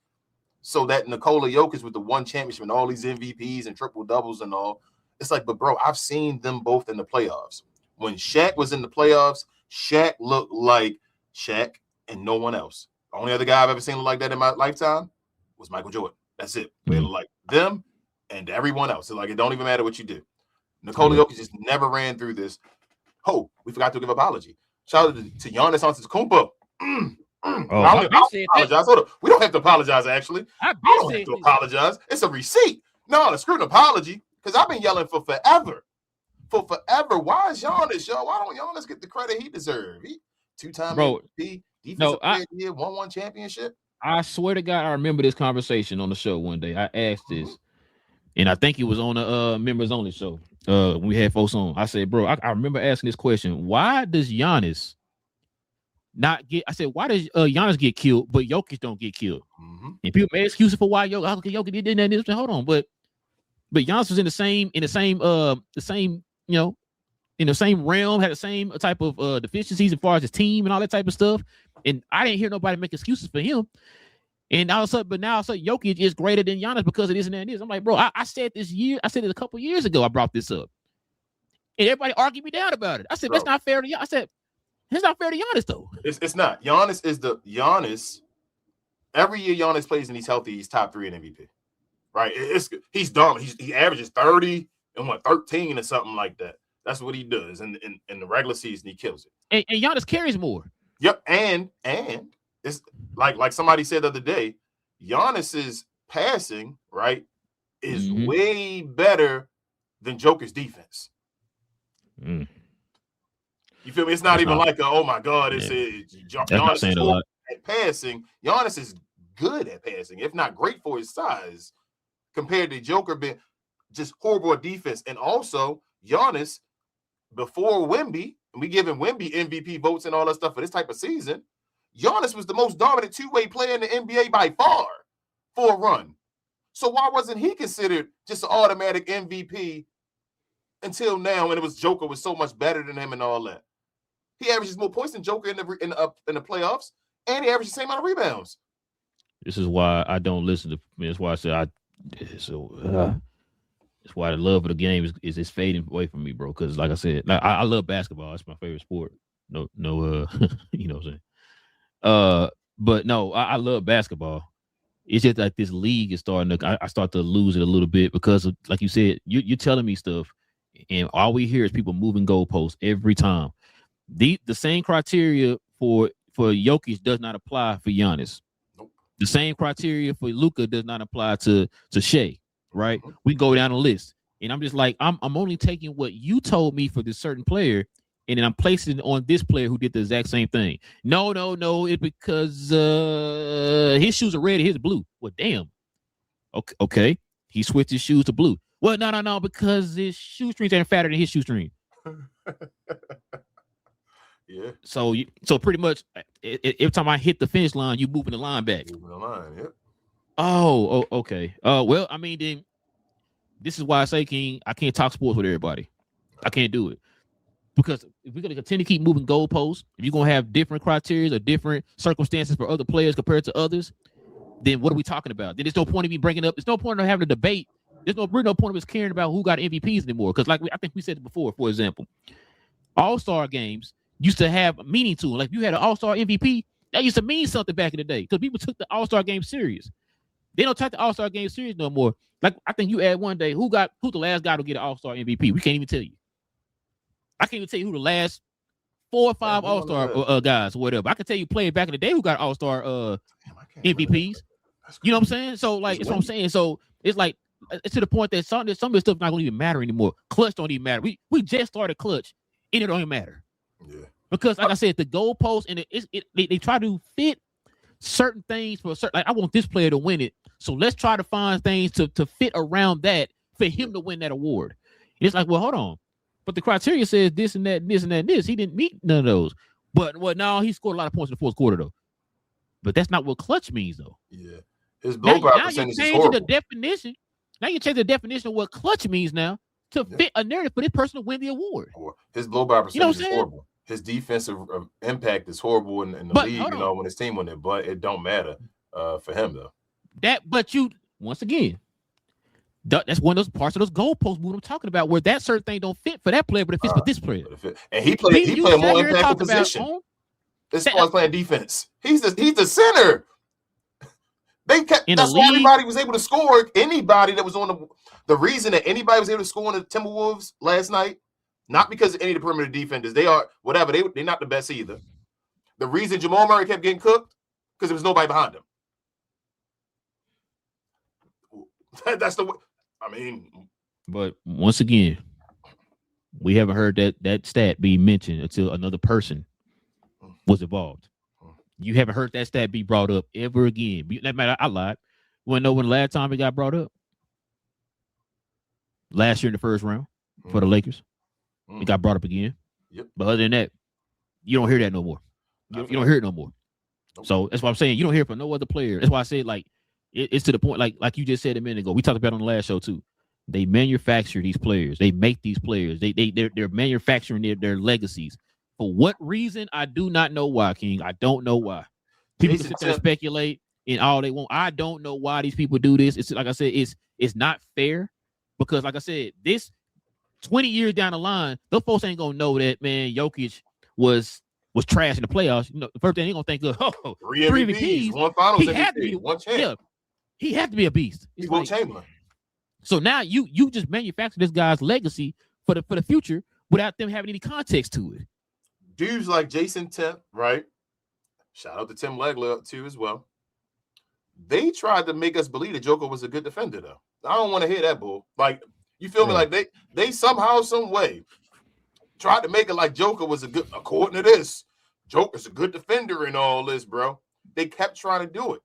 So that Nikola Jokic with the 1 championship and all these MVPs and triple doubles and all, it's like, but bro, I've seen them both in the playoffs. When Shaq was in the playoffs, Shaq looked like Shaq and no one else. The only other guy I've ever seen look like that in my lifetime was Michael Jordan. That's it. They look like them and everyone else. It's like, it don't even matter what you do. Nikola Jokic just never ran through this. Oh, we forgot to give apology. Shout out to Giannis Antetokounmpo. I apologize. Hold up. We don't have to apologize, actually. I don't have to apologize. It's a receipt. No, screw an apology, because I've been yelling for forever. Why is Giannis, yo? Why don't Giannis get the credit he deserves? He 2-time MVP, defensive player of the year, won championship. I swear to God, I remember this conversation on the show one day. I asked this, and I think it was on a members only show. When we had folks on, I said, bro, I remember asking this question. Why does Giannis not get? I said, why does Giannis get killed, but Jokic don't get killed? And people made excuses for why Jokic did that. And hold on, but Giannis was in the same in the same realm, had the same type of deficiencies as far as his team and all that type of stuff. And I didn't hear nobody make excuses for him. And all of a sudden, Jokic is greater than Giannis because of this and that and this. I'm like, bro, I said it a couple years ago. I brought this up, and everybody argued me down about it. I said, bro, that's not fair to Giannis. I said, it's not fair to Giannis though. It's not. Giannis. Every year Giannis plays and he's healthy, he's top 3 in MVP. Right? He's dominant. He averages 30 and 13 or something like that. That's what he does. And in the regular season, he kills it. And Giannis carries more. Yep. And it's like somebody said the other day, Giannis's passing, right, is way better than Joker's defense. You feel me? It's not even like oh my God, Giannis is good at passing. Giannis is good at passing, if not great for his size. compared to Joker being just horrible at defense. And also, Giannis, before Wemby, and we giving Wemby MVP votes and all that stuff for this type of season, Giannis was the most dominant two-way player in the NBA by far for a run. So why wasn't he considered just an automatic MVP until now when it was Joker was so much better than him and all that? He averages more points than Joker in the playoffs, and he averages the same amount of rebounds. This is why I don't listen to. That's why I said that's why the love of the game is fading away from me, bro. Because like I said, I love basketball. It's my favorite sport. No, you know what I'm saying. But no, I love basketball. It's just like this league is starting to. I start to lose it a little bit because of, like you said, you're telling me stuff, and all we hear is people moving goalposts every time. The same criteria for Jokic does not apply for Giannis. Nope. The same criteria for Luka does not apply to Shea, right? We go down the list, and I'm just like, I'm only taking what you told me for this certain player, and then I'm placing it on this player who did the exact same thing. No, it's because his shoes are red, his blue. Well, damn. Okay. He switched his shoes to blue. Well, no, because his shoestrings ain't fatter than his shoestring. Yeah. So pretty much every time I hit the finish line, you moving the line back. Moving the line, yep. Oh, okay. Well, I mean, then this is why I say, King, I can't talk sports with everybody. I can't do it. Because if we're going to continue to keep moving goalposts, if you're going to have different criteria or different circumstances for other players compared to others, then what are we talking about? Then there's no point in me bringing up. There's no point in having a debate. There's no point of us caring about who got MVPs anymore. Because I think we said it before, for example, All-Star games used to have meaning to them. Like if you had an All-Star MVP, that used to mean something back in the day because people took the All-Star game serious. They don't take the All-Star game serious no more. Like I think you add one day, who's the last guy to get an All-Star MVP? We can't even tell you. I can't even tell you who the last 4 or 5 All-Star guys or whatever. I can tell you players back in the day who got All-Star MVPs. You know what I'm saying? So like that's what I'm saying. So it's like it's to the point that some of this stuff not gonna even matter anymore. Clutch don't even matter. We just started clutch, and it don't even matter. Yeah. Because like I said, the goalpost and they try to fit certain things for a certain. Like I want this player to win it, so let's try to find things to fit around that for him to win that award. And it's like, well, hold on, but the criteria says this and that, and this and that, and this. He didn't meet none of those. But no, he scored a lot of points in the fourth quarter though. But that's not what clutch means though. Yeah, his blowout percentage is horrible. Now you change the definition of what clutch means now to fit a narrative for this person to win the award. His blowout percentage is horrible. His defensive impact is horrible in the league, when his team won it, but it don't matter for him though. But you once again, that's one of those parts of those goalpost moves I'm talking about, where that certain thing don't fit for that player, but it fits for this player. And he played a more impactful position. As far as playing defense, he's the center. That's why everybody was able to score. Anybody that was on the reason that anybody was able to score on the Timberwolves last night. Not because of any of the perimeter defenders. They are whatever. They're not the best either. The reason Jamal Murray kept getting cooked because there was nobody behind him. That's the way. I mean, but once again, we haven't heard that stat be mentioned until another person was involved. You haven't heard that stat be brought up ever again. That matter, I lied. You want to know when the last time it got brought up? Last year in the first round for the Lakers. It got brought up again. Yep. But other than that, you don't hear that no more. You don't hear it no more. Nope. So that's why I'm saying you don't hear it from no other player. That's why I said like it's to the point like you just said a minute ago. We talked about it on the last show too. They manufacture these players. They make these players. They're manufacturing their legacies. For what reason? I do not know why, King. I don't know why. People can sit there and speculate and all they want. I don't know why these people do this. It's like I said, it's not fair because like I said, this 20 years down the line, those folks ain't gonna know that man Jokic was trash in the playoffs. You know, the first thing they're gonna think of, 3 MVPs, 1 Finals MVP, 1 champ. Yeah, he had to be a beast. He won Chamberlain. So now you just manufacture this guy's legacy for the future without them having any context to it. Dudes like Jason Tim, right? Shout out to Tim Legler too as well. They tried to make us believe that Joker was a good defender, though. I don't want to hear that bull. Like, you feel me? Like they somehow, some way tried to make it like Joker was a good, according to this, Joker's a good defender and all this, bro. They kept trying to do it.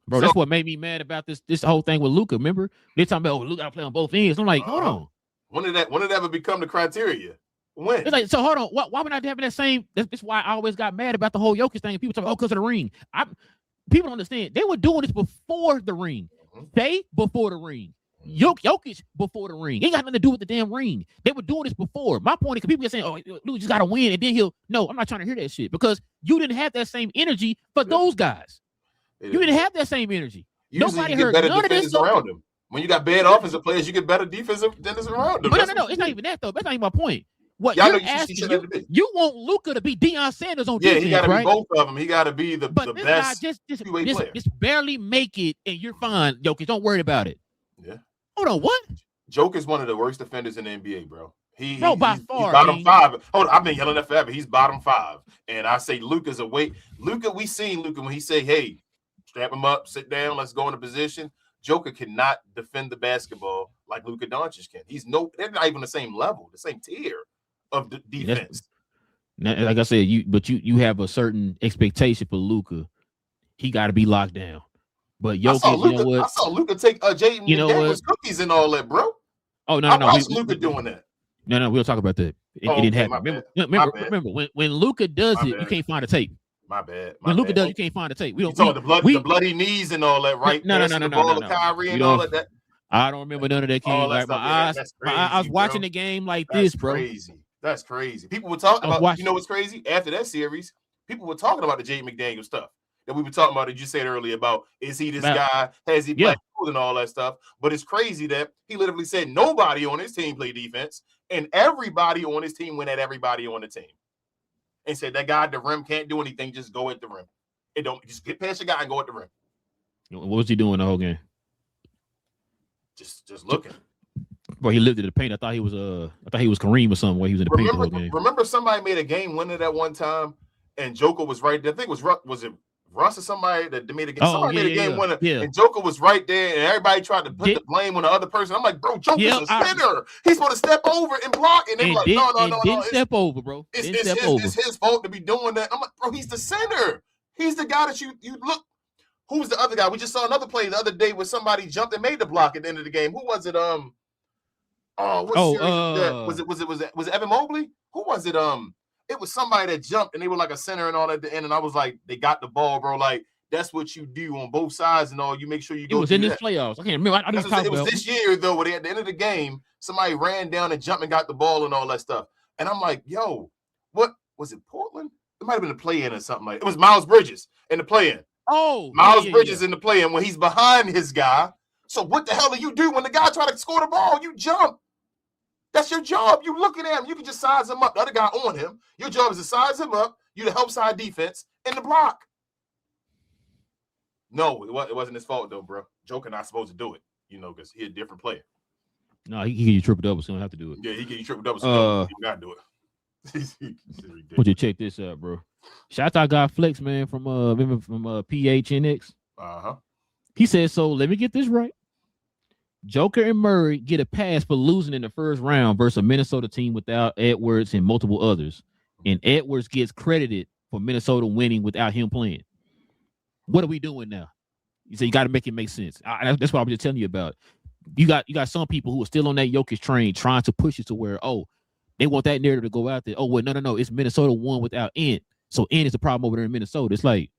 Bro, that's what made me mad about this whole thing with Luka. Remember, they talking about Luka play on both ends. I'm like, hold on. When did that ever become the criteria? When? It's like, so hold on. Why would I having that same? That's why I always got mad about the whole Jokic thing. People talk, because of the ring. People don't understand. They were doing this before the ring. They before the ring. Jokic before the ring. It ain't got nothing to do with the damn ring. They were doing this before. My point is, people get saying, "Oh, Luka just got to win," and then No, I'm not trying to hear that shit because you didn't have that same energy for those guys. You didn't have that same energy. Usually Nobody you get heard better none of this defenders around them. When you got bad offensive players, you get better defensive defenders around them. But no, it's not even that though. That's not even my point. What you're asking, you want Luka to be Deion Sanders on defense, he got to right? be both of them. He got to be the best two-way player. Just barely make it, and you're fine, Jokic. Don't worry about it. Yeah. Hold on, what? Jokic is one of the worst defenders in the NBA, bro. By far. He's bottom 5. Hold on, I've been yelling that forever. He's bottom 5, and I say Luka's a weight. We seen Luka when he say, "Hey, strap him up, sit down, let's go into position." Joker cannot defend the basketball like Luka Doncic can. They're not even the same level, the same tier of the defense. Like I said, you have a certain expectation for Luka. He got to be locked down. But Jokic, I saw Luka take Jaden McDaniels cookies and all that, bro. Oh no, I watched Luka doing that. No, we'll talk about that. It didn't happen. Remember when Luka does it, you can't find a tape. My bad. When Luka does, you can't find a tape. We don't. The bloody knees and all that, right? No. Kyrie and all of that. I don't remember none of that. King. Like my I was watching the game like this, bro. That's crazy. People were talking about. You know what's crazy? After that series, people were talking about the Jaden McDaniels stuff that we were talking about. That you said earlier about is he this guy? Has he played and all that stuff? But it's crazy that he literally said nobody on his team play defense, and everybody on his team went at everybody on the team. And said that guy at the rim can't do anything, just go at the rim. It don't just get past your guy and go at the rim. What was he doing the whole game? Just looking. Well, he lived in the paint. I thought he was Kareem or something where he was in the paint the whole game. Remember somebody made a game winner that one time and Joker was right there. I think it was it Russ or somebody that made a game. Somebody made a game winner and Joker was right there and everybody tried to put the blame on the other person. I'm like, bro, Joker's a center. He's supposed to step over and block. And they were like, no. Didn't step over, bro. It's his fault to be doing that. I'm like, bro, he's the center. He's the guy that you look. Who was the other guy? We just saw another play the other day where somebody jumped and made the block at the end of the game. Who was it? Was it Evan Mobley? Who was it? It was somebody that jumped and they were like a center and all at the end. And I was like, they got the ball, bro. Like, that's what you do on both sides and all. You make sure you go. It was in this playoffs. I can't remember. It was this year, though, where at the end of the game, somebody ran down and jumped and got the ball and all that stuff. And I'm like, yo, what was it? Portland? It might have been a play-in or something like that. It was Miles Bridges in the play-in. Miles Bridges in the play-in when he's behind his guy. So what the hell do you do when the guy try to score the ball? You jump. That's your job. You looking at him. You can just size him up. The other guy on him. Your job is to size him up. You the help side defense and the block. No, it wasn't his fault though, bro. Joker not supposed to do it, because he's a different player. No, he give you triple doubles, so you don't have to do it. Yeah, he give you triple doubles, so you gotta do it. Would you check this out, bro? Shout out guy Flex, man, from PHNX. He said, so let me get this right. Joker and Murray get a pass for losing in the first round versus a Minnesota team without Edwards and multiple others. And Edwards gets credited for Minnesota winning without him playing. What are we doing now? You say you got to make it make sense. That's what I was just telling you about. You got some people who are still on that Jokic train trying to push it to where, they want that narrative to go out there. Oh, well, no. It's Minnesota won without N. So N is the problem over there in Minnesota. It's like,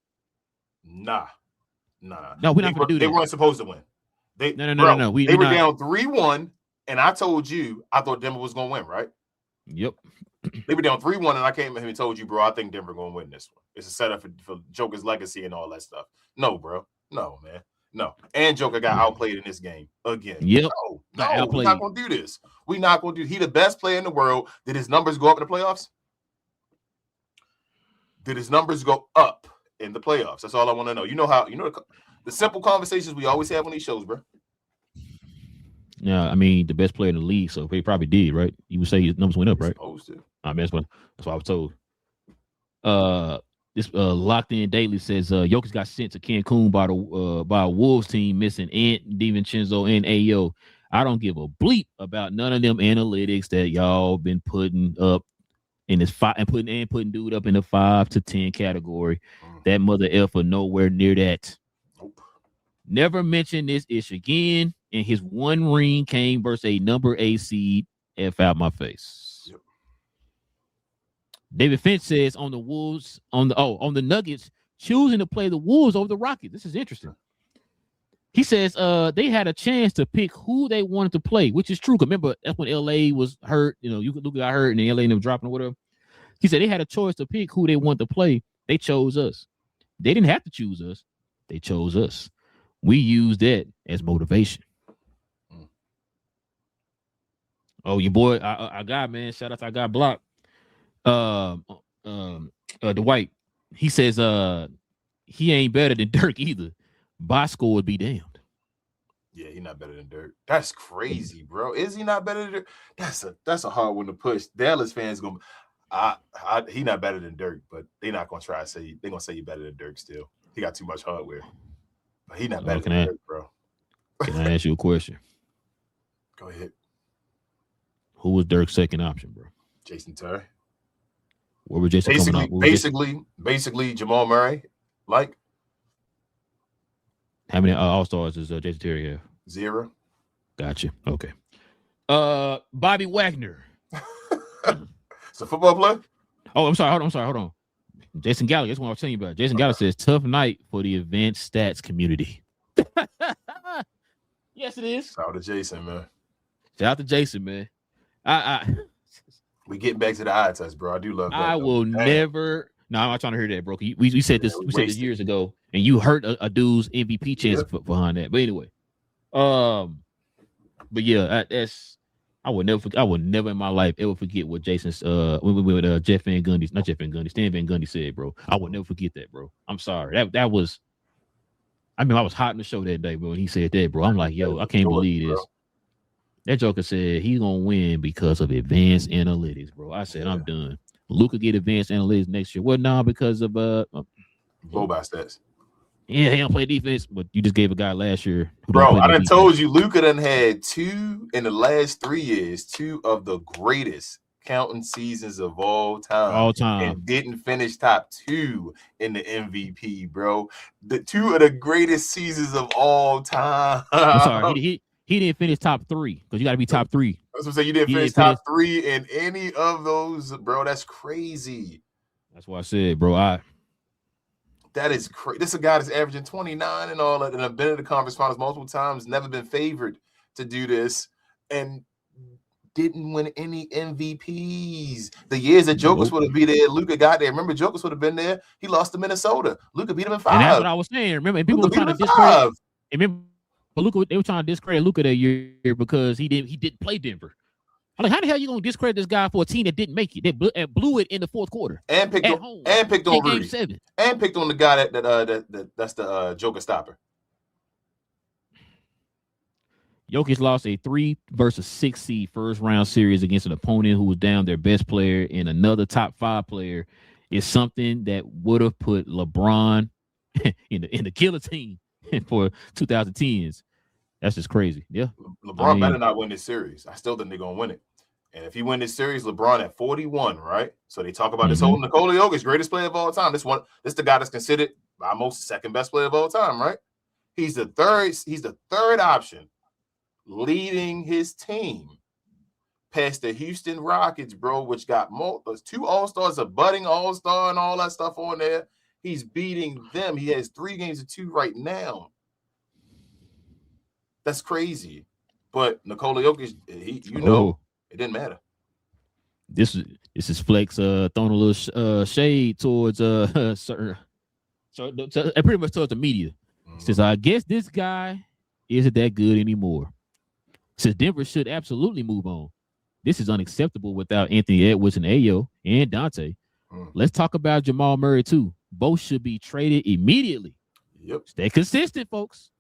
nah. No, we're not going to do that. They weren't supposed to win. No. They were down 3-1, and I told you I thought Denver was going to win, right? Yep. They were down 3-1, and I came in here and told you, bro, I think Denver going to win this one. It's a setup for Joker's legacy and all that stuff. No, bro. No, man. No. And Joker got outplayed in this game again. Yep. No, we're not going to do this. We're not going to do. He the best player in the world. Did his numbers go up in the playoffs? Did his numbers go up in the playoffs? That's all I want to know. The simple conversations we always have on these shows, bro. Yeah, I mean, the best player in the league, so he probably did, right? You would say his numbers went up, right? Supposed to. I mean, that's what I was told. This Locked In Daily says Jokic got sent to Cancun by a Wolves team missing Ant, DiVincenzo, and Ayo. I don't give a bleep about none of them analytics that y'all been putting up in this putting dude up in the 5 to 10 category. That mother effer nowhere near that. Nope. Never mention this ish again. And his one ring came versus a number 8 seed. F out my face. Yep. David Finch says on the Wolves, on the Nuggets, choosing to play the Wolves over the Rockets. This is interesting. He says they had a chance to pick who they wanted to play, which is true. Remember, that's when LA was hurt. You know, Luka got hurt and then LA ended up dropping or whatever. He said they had a choice to pick who they wanted to play. They chose us. They didn't have to choose us. They chose us. We used that as motivation. Oh, your boy, I got, man. Shout out to I got blocked. Dwight. He says he ain't better than Dirk either. Bosco would be damned. Yeah, he's not better than Dirk. That's crazy, bro. Is he not better than Dirk? That's a hard one to push. Dallas fans gonna he not better than Dirk, but they're not gonna try to say they're gonna say you better than Dirk still. He got too much hardware. But he not better than Dirk, bro. Can I ask you a question? Go ahead. Who was Dirk's second option, bro? Jason Terry. Where was Jason coming up? Basically Jamal Murray. Like, how many All-Stars does Jason Terry have? 0. Gotcha. Okay. Bobby Wagner. It's a football player? Oh, I'm sorry. Hold on. Jason Gallagher. That's what I was telling you about. Jason Gallagher says, tough night for the advanced stats community. Yes, it is. Shout out to Jason, man. Shout out to Jason, man. We get back to the eye test, bro. I do love that. I will never. No, I'm not trying to hear that, bro. We said this. We said this years ago, and you hurt a dude's MVP chance behind that. But anyway, but yeah, I would never in my life ever forget what Jason's with Jeff Van Gundy, not Jeff Van Gundy, Stan Van Gundy said, bro. I would never forget that, bro. I'm sorry. That was. I mean, I was hot in the show that day, bro. When he said that, bro, I'm like, yo, I can't believe this. That joker said he's gonna win because of advanced analytics, bro. I said I'm done. Luka get advanced analytics next year. Well, no, because of blow by stats. Yeah, he don't play defense, but you just gave a guy last year. Bro, I done told you Luka done had 2 in the last 3 years, 2 of the greatest counting seasons of all time. And didn't finish top 2 in the MVP, bro. The 2 of the greatest seasons of all time. I'm sorry, he didn't finish top 3 because you got to be top 3. I was gonna say you didn't finish top 3 in any of those, bro. That's crazy. That's what I said, bro. That is crazy. This is a guy that's averaging 29 and all that, and I've been in the conference finals multiple times, never been favored to do this, and didn't win any MVPs. The years that Jokers would have been there, Luka got there. Remember, Jokers would have been there. He lost to Minnesota. Luka beat him in 5. And that's what I was saying. Remember, people were trying to discredit. Remember, but Luka, they were trying to discredit Luka that year because he didn't play Denver. I'm like, how the hell are you gonna discredit this guy for a team that didn't make it? That blew it in the fourth quarter and picked on Rudy. Game 7. And picked on the guy that's the Joker stopper. Jokic lost a 3 versus 6 seed first round series against an opponent who was down their best player and another top 5 player. Is something that would have put LeBron in the guillotine for 2010s. That's just crazy. Yeah. LeBron better not win this series. I still think they're going to win it. And if he win this series, LeBron at 41, right? So they talk about this whole Nikola Jokic, greatest player of all time. This the guy that's considered by most second best player of all time, right? He's the third option leading his team past the Houston Rockets, bro, which got 2 All-Stars, a budding All-Star and all that stuff on there. He's beating them. He has 3 games to 2 right now. That's crazy. But Nikola Jokic, it didn't matter. This is Flex throwing a little shade towards certain, so pretty much towards the media. Says, I guess this guy isn't that good anymore. Says Denver should absolutely move on. This is unacceptable without Anthony Edwards and Ayo and Dante. Let's talk about Jamal Murray too. Both should be traded immediately. Yep. Stay consistent, folks.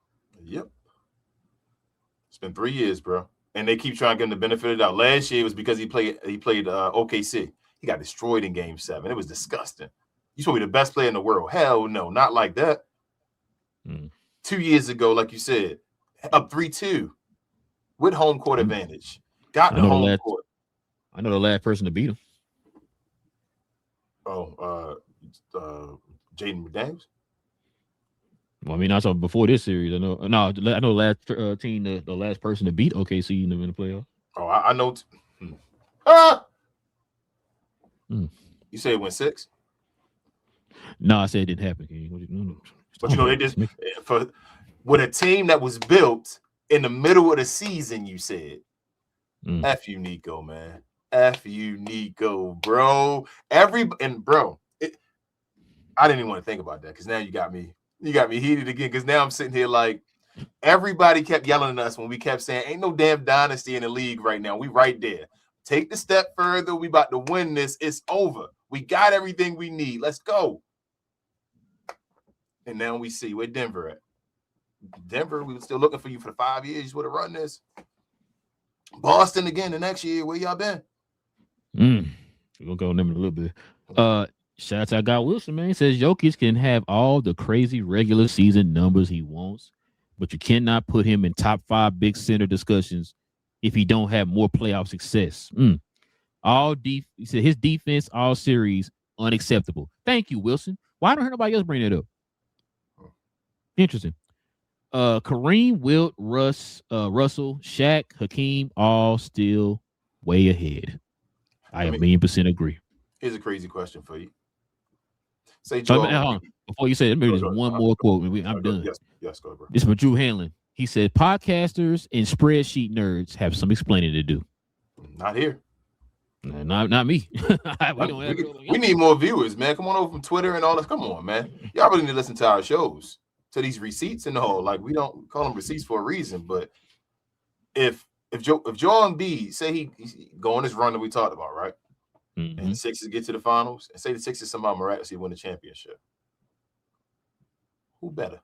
Yep. It's been 3 years, bro. And they keep trying to get him the benefit of the doubt. Last year was because he played OKC. He got destroyed in Game 7. It was disgusting. You supposed to be the best player in the world. Hell no, not like that. 2 years ago, like you said, up 3-2 with home court advantage. Got the home court. I know the last person to beat him. Jaden McDaniels. Well, I mean, I saw before this series. I know the last team, the last person to beat OKC in the playoffs. Oh, I know. Ah! Mm. You say it went 6? No, I said it didn't happen. But you know, they just for with a team that was built in the middle of the season. You said, "F you, Nico, man. F you, Nico, bro." I didn't even want to think about that because now you got me heated again. Because now I'm sitting here like everybody kept yelling at us when we kept saying, "Ain't no damn dynasty in the league right now. We right there. Take the step further. We about to win this. It's over. We got everything we need. Let's go." And now we see where Denver at. Denver, we were still looking for you for the 5 years. You would have run this. Boston again the next year. Where y'all been? We're gonna go on them in a little bit. Shout out to Guy Wilson, man. He says Jokic can have all the crazy regular season numbers he wants, but you cannot put him in top 5 big center discussions if he don't have more playoff success. He said his defense all series unacceptable. Thank you, Wilson. Why don't nobody else bring that up? Interesting. Kareem, Wilt, Russell, Shaq, Hakeem, all still way ahead. I a million percent agree. Here's a crazy question for you. Say, Joel, before you say it, maybe there's one more quote. I'm done. Yes, go ahead, bro. This is from Drew Hanlon. He said, "Podcasters and spreadsheet nerds have some explaining to do." Not here. Not me. we need more viewers, man. Come on over from Twitter and all that. Come on, man. Y'all really need to listen to our shows, to these receipts and all. Like, we don't call them receipts for a reason, but if Joel Embiid say he go on this run that we talked about, right? And the Sixers get to the finals, and say the Sixers somehow miraculously win the championship, who better?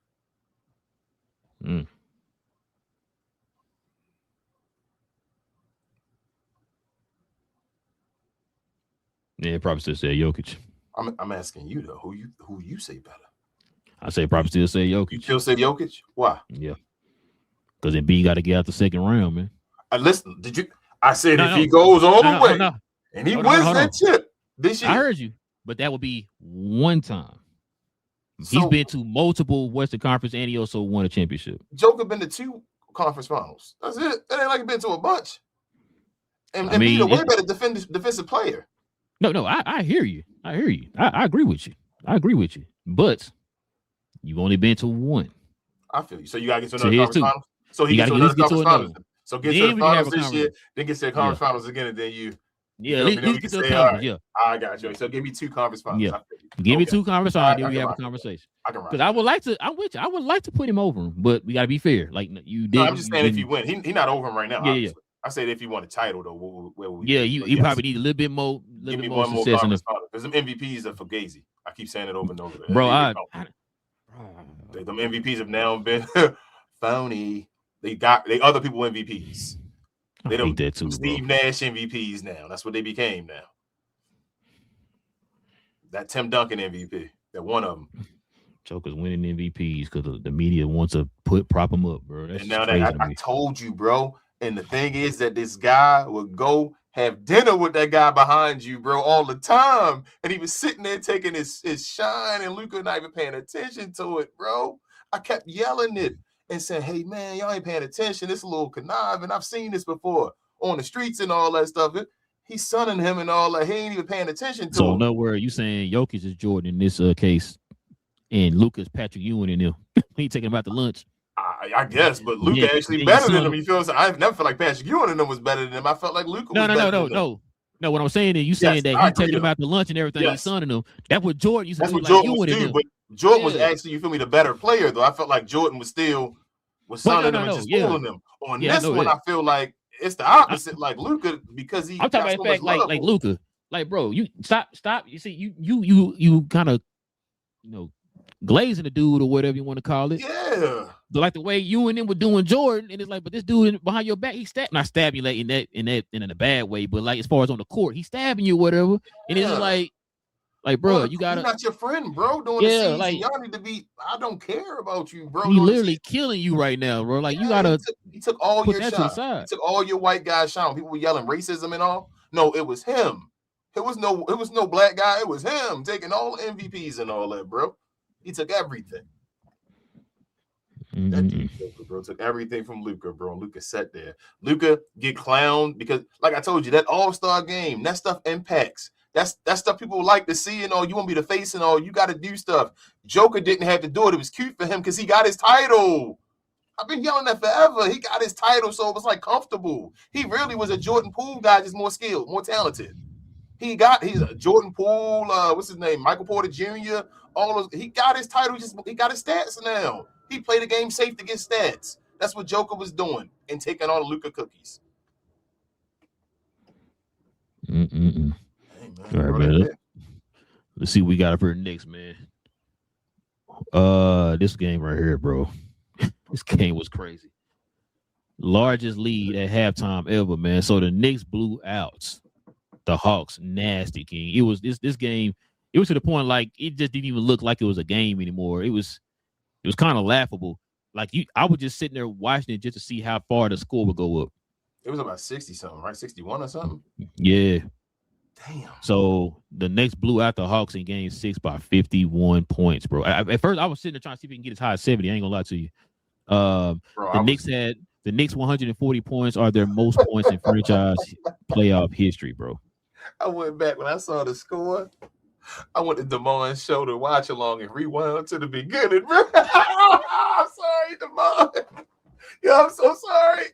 Yeah, probably still say Jokic. I'm asking you though, who you say better? I say probably still say Jokic. You still say Jokic? Why? Yeah, because Embiid got to get out the second round, man. Listen, did you? I said he goes all the way and he wins that chip this year. I heard you, but that would be one time. He's been to multiple Western Conference and he also won a championship. Joker been to 2 conference finals. That's it. It ain't like he's been to a bunch. And Embiid a way better defensive player. No, I hear you. I agree with you. But you've only been to 1. I feel you. So you gotta get to another conference finals. So he gets to another conference finals. So get to the finals this year, then get to the conference finals again, and then you. Yeah, at least get to the conference. Yeah, I got you. So give me 2 conference finals. Yeah, give me 2 conference finals. Then we have a conversation. I can ride. Because I would like to. I'm with you. I would like to put him over him, but we gotta be fair. Like you did. No, I'm just saying if you win, he not over him right now. Yeah. I said if you won a title though, where would you probably need a little bit more. Give me one more conference finals because them MVPs are for Fugazi. I keep saying it over and over. Bro, them MVPs have now been phony. They other people MVPs. They don't that too, Steve Nash MVPs now. That's what they became now. That Tim Duncan MVP. That one of them. Joker's winning MVPs because the media wants to prop him up, bro. That's and now that I told you, bro. And the thing is that this guy would go have dinner with that guy behind you, bro, all the time. And he was sitting there taking his shine, and Luka not even paying attention to it, bro. I kept yelling it and saying, "Hey, man, y'all ain't paying attention. It's a little conniving. I've seen this before on the streets and all that stuff." He's sunning him and all that. He ain't even paying attention to him. So, no word, you saying Jokic is Jordan in this case, and Luka's Patrick Ewing in him. He taking him out to lunch. I guess, but Luka actually better than him. You feel? I never felt like Patrick Ewing and them was better than him. I felt like Luka was better than him. No. What I'm saying is, you saying that he taking him out to lunch and everything. He's sunning him. That's what Jordan used to do. That's what Jordan was doing. But Jordan was actually, you feel me, the better player though. I felt like Jordan was still sunning him and just fooling them. On this one, I feel like it's the opposite. Like Luka, because I'm talking about the fact like Luka, like bro, you stop. You see, you kind of glazing the dude or whatever you want to call it. Yeah. But like the way you and them were doing Jordan, and it's like, but this dude behind your back, he not stabbing you like in a bad way, but like as far as on the court, he's stabbing you or whatever. And it's like bro, you gotta. He's not your friend, bro. During the season, like y'all need to be. I don't care about you, bro. He literally killing you right now, bro. Like you gotta. He took all your shine. He took all your white guys' shine. People were yelling racism and all. No, it was him. It was no black guy. It was him taking all the MVPs and all that, bro. He took everything. That dude, bro, took everything from Luka, bro. And Luka sat there. Luka get clowned because, like I told you, that All-Star game, that stuff impacts. That's stuff people like to see. You know, you want to be the face and all. You got to do stuff. Joker didn't have to do it. It was cute for him because he got his title. I've been yelling that forever. He got his title, so it was like comfortable. He really was a Jordan Poole guy, just more skilled, more talented. He's a Jordan Poole, what's his name? Michael Porter Jr. All those, he got his title, he got his stats now. He played the game safe to get stats. That's what Joker was doing and taking all the Luka cookies. Hey, man, all right, man. Let's see what we got up here next, man. This game right here, bro. This game was crazy. Largest lead at halftime ever, man. So the Knicks blew out the Hawks. Nasty, King. It was this game. It was to the point like it just didn't even look like it was a game anymore. It was kind of laughable. Like I was just sitting there watching it just to see how far the score would go up. It was about 60 something, right? 61 or something. Yeah. Damn. So the Knicks blew out the Hawks in Game 6 by 51 points, bro. At first, I was sitting there trying to see if we can get as high as 70. I ain't gonna lie to you. The Knicks 140 points are their most points in franchise playoff history, bro. I went back when I saw the score. I went to Damon's show to watch along and rewound to the beginning, bro. I'm sorry, Damon. Yeah, I'm so sorry.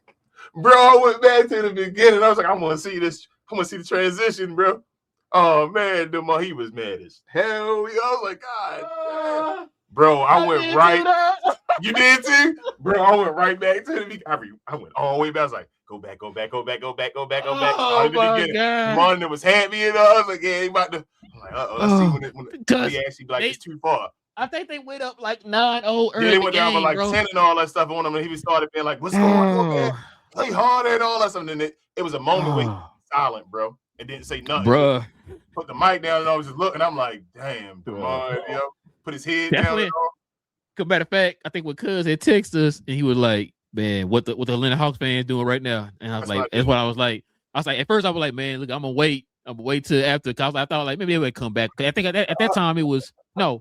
Bro, I went back to the beginning. I was like, I want to see this. I want to see the transition, bro. Oh, man, Damon, he was mad as hell. I was like, God, bro, I went right. You did too? Bro, I went right back to the beginning. I went all the way back. I was like, go back. Oh, my God. Damon that was happy, and I was like, yeah, he about to. I'm like, let's see when he actually like it's too far. I think they went up like 9-0 early. Yeah, they went down game, for like bro. 10 and all that stuff on him, and he started being like, what's going on, man? Play harder and all that stuff. And then it was a moment where he was silent, bro, and didn't say nothing. Bro. Put the mic down, and I was just looking. I'm like, damn, Damon, put his head down and all. Matter of fact, I think when Cuz had texted us and he was like, man, what the Atlanta Hawks fans doing right now? And I was like, that's what I was like. I was like, at first I was like, man, look, I'm gonna wait till after, cause I thought like maybe they would come back. I think at that time it was were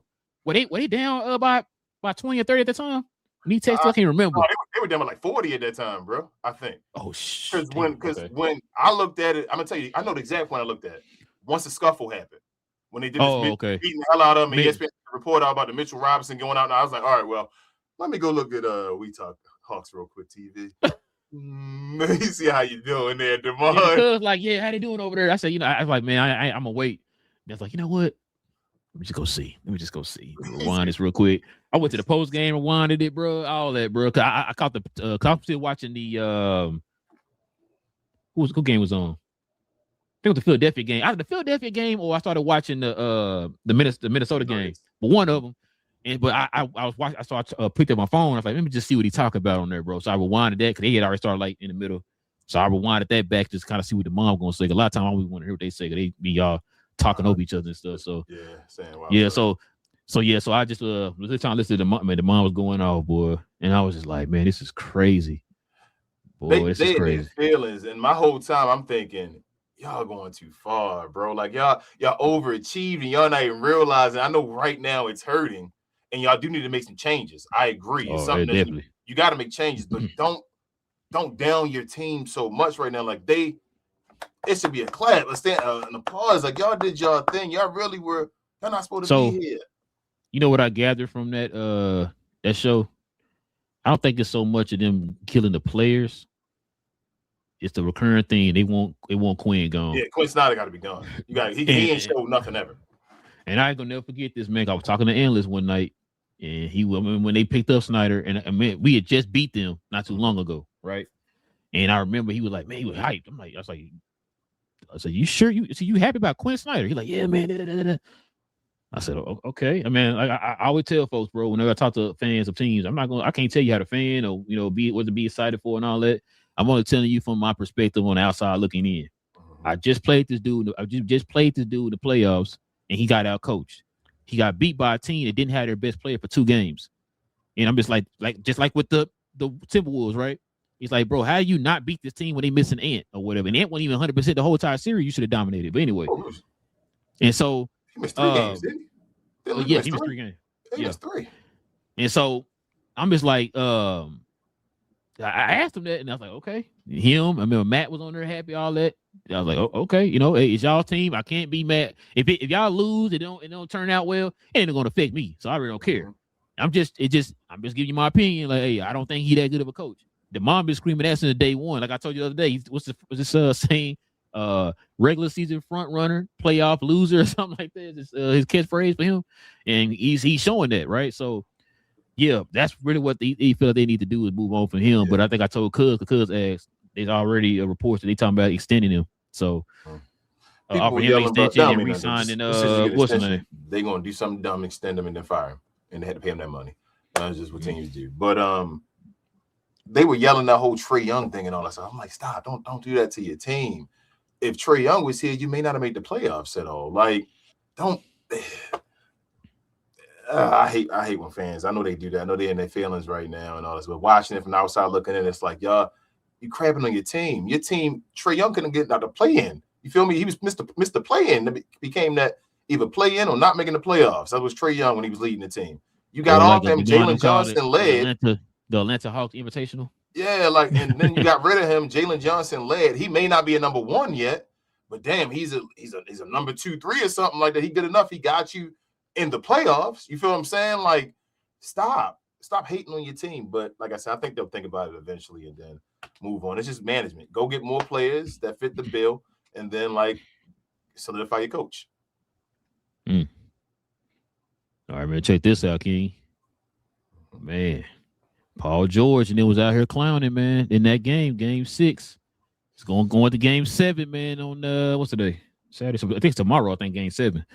they down by 20 or 30 at the time? Me text, I can't remember. No, they were down by like 40 at that time, bro. I think. Oh shit. Because when I looked at it, I'm gonna tell you, I know the exact point I looked at. Once the scuffle happened, when they did this beating the hell out of him, and ESPN report out about the Mitchell Robinson going out, and I was like, all right, well, let me go look at We Talk Hawks real quick TV. Let me see how you doing there, Damon. Cuz like, yeah, how they doing over there? I said, I was like, man, I'm gonna wait. And I was like, you know what? Let me just go see. Rewind this real quick. I went to the post game, rewinded it, bro. All that, bro. Cause I caught the. I was still watching the. Who game was on? I think it was the Philadelphia game. Either the Philadelphia game or I started watching the Minnesota game. But one of them. But I was watching. So I picked up my phone. I was like, let me just see what he talking about on there, bro. So I rewinded that because they had already started like in the middle. So I rewinded that back just kind of see what the mom gonna say. A lot of times I always want to hear what they say. They be y'all talking over each other and stuff. So So I just was trying to listen to the mom. Man, the mom was going off, boy, and I was just like, man, this is crazy. Boy, this is crazy. Feelings, and my whole time I'm thinking, y'all going too far, bro. Like y'all overachieved, and y'all not even realizing. I know right now it's hurting, and y'all do need to make some changes. I agree. It's something that you got to make changes, but don't down your team so much right now. Like it should be a clap. Let's stand an applause. Like y'all did y'all thing. Y'all really were. Y'all not supposed to be here. You know what I gathered from that show? I don't think it's so much of them killing the players. It's the recurring thing. They want Quinn gone. Yeah, Quinn Snyder got to be gone. He ain't showed nothing ever. And I ain't gonna never forget this, man. I was talking to Endless one night, and when they picked up Snyder, and I mean, we had just beat them not too long ago, right? And I remember he was like, man, he was hyped. I said, you sure you happy about Quinn Snyder? He's like, yeah, man. Da, da, da, da. I said, okay. I mean, I always tell folks, bro, whenever I talk to fans of teams, I can't tell you how to fan or what to be excited for and all that. I'm only telling you from my perspective on the outside looking in. I just played this dude. I just played this dude in the playoffs, and he got out coached. He got beat by a team that didn't have their best player for 2 games. And I'm just like with the Timberwolves, right? He's like, bro, how do you not beat this team when they miss an Ant or whatever? And Ant wasn't even 100% the whole entire series. You should have dominated. But anyway, and so he missed 3 games, didn't he? He missed 3 games. He missed 3. And so I'm just like, I asked him that, and I was like, okay, him. I remember Matt was on there, happy, all that. I was like, oh, okay, you know, hey, it's y'all team. I can't be mad if y'all lose. It don't turn out well. It ain't gonna affect me, so I really don't care. I'm just giving you my opinion. Like, hey, I don't think he that good of a coach. The mom been screaming that since day one. Like I told you the other day, what's this saying? Regular season front runner, playoff loser, or something like that. It's his catchphrase for him, and he's showing that, right? So, yeah, that's really what he feel like they need to do is move on from him. Yeah. But I think I told Cuz asked, there's already a report that they talking about extending him. So, offering him an extension and re-signing. What's his name? They're gonna do something dumb, extend him, and then fire him, and they had to pay him that money. That's just what teams do. But they were yelling that whole Trae Young thing and all that stuff. I'm like, stop! Don't do that to your team. If Trae Young was here, you may not have made the playoffs at all. Like, don't. I hate when fans. I know they do that. I know they're in their feelings right now and all this. But watching it from the outside looking in, it's like, y'all, you crapping on your team. Your team, Trae Young couldn't get out the play-in. You feel me? He was missed the play-in. It became that either play-in or not making the playoffs. That was Trae Young when he was leading the team. You got off him. Jalen Johnson led. The Atlanta Hawks Invitational. Yeah, like, and then you got rid of him. Jalen Johnson led. He may not be a number one yet, but damn, he's a number 2, 3 or something like that. He good enough. He got you in the playoffs. You feel what I'm saying? Like, stop hating on your team. But like I said, I think they'll think about it eventually and then move on. It's just management. Go get more players that fit the bill and then like solidify your coach. All right, man. Check this out, King. Man, Paul George and it was out here clowning, man, in that game 6. It's going to game 7, man, on what's today? Saturday. So I think it's tomorrow, I think, game 7.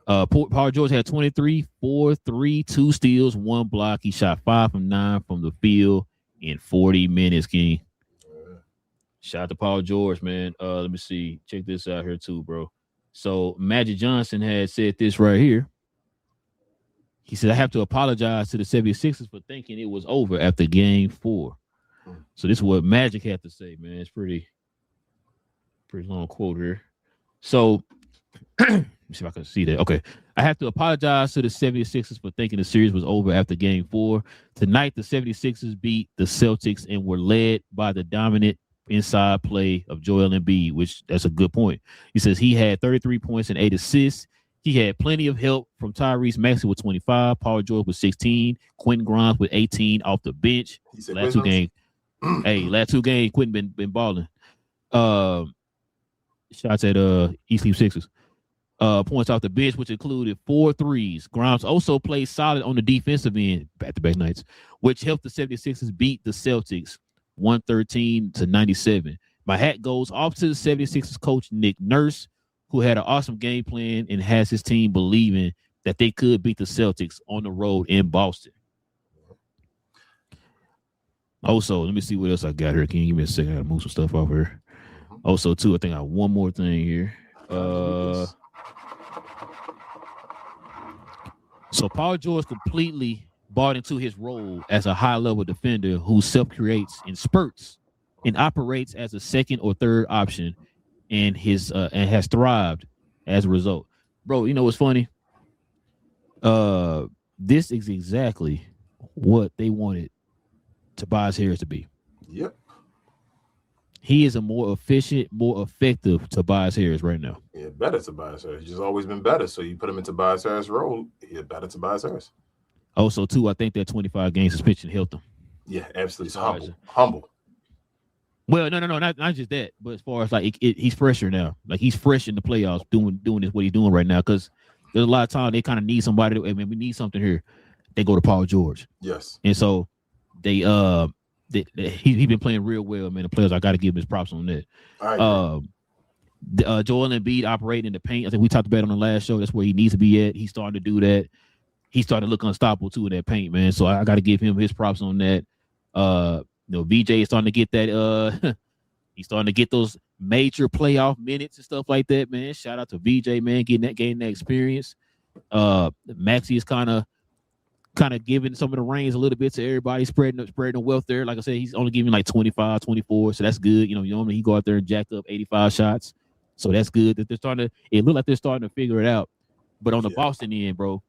Paul George had 23, 4, 3, 2 steals, 1 block. He shot 5 from 9 from the field in 40 minutes, King. Shout out to Paul George, man. Let me see. Check this out here too, bro. So Magic Johnson had said this right here. He said, I have to apologize to the 76ers for thinking it was over after game 4. So this is what Magic had to say, man. It's pretty long quote here. So let me see if I can see that. Okay. I have to apologize to the 76ers for thinking the series was over after game 4. Tonight, the 76ers beat the Celtics and were led by the dominant inside play of Joel Embiid, which that's a good point. He says he had 33 points and 8 assists. He had plenty of help from Tyrese Maxey with 25, Paul George with 16, Quentin Grimes with 18 off the bench. Last 2 games. Last 2 games, Quentin been balling. Shots at East Sleep Sixers. Points off the bench, which included 4 threes. Grimes also played solid on the defensive end, back-to-back nights, which helped the 76ers beat the Celtics 113-97. My hat goes off to the 76ers coach, Nick Nurse, who had an awesome game plan and has his team believing that they could beat the Celtics on the road in Boston. Also, let me see what else I got here. Can you give me a second? I gotta move some stuff off here. Also, too, I think I have one more thing here. So Paul George completely bought into his role as a high-level defender who self-creates in spurts and operates as a second or third option, and has thrived as a result. Bro, you know what's funny? This is exactly what they wanted Tobias Harris to be. Yep. He is a more efficient, more effective Tobias Harris right now. Yeah, better Tobias Harris. He's just always been better. So you put him in Tobias Harris' role, he's better Tobias Harris. Also, too, I think that 25-game suspension helped him. Yeah, absolutely. Humble. Well, no, not just that, but as far as like he's fresher now. Like he's fresh in the playoffs, doing this what he's doing right now. Because there's a lot of time they kind of need somebody. We need something here. They go to Paul George. Yes. And so he's been playing real well, man. The players, I got to give him his props on that. Joel Embiid operating in the paint. I think we talked about it on the last show. That's where he needs to be at. He's starting to do that. He's starting to look unstoppable too in that paint, man. So I got to give him his props on that. VJ is starting to get that. He's starting to get those major playoff minutes and stuff like that, man. Shout out to VJ, man, getting that experience. Maxey is kind of giving some of the reins a little bit to everybody, spreading the wealth there. Like I said, he's only giving like 25, 24, so that's good. Normally he go out there and jack up 85 shots, so that's good. That it looked like they're starting to figure it out. But on the Boston end, bro,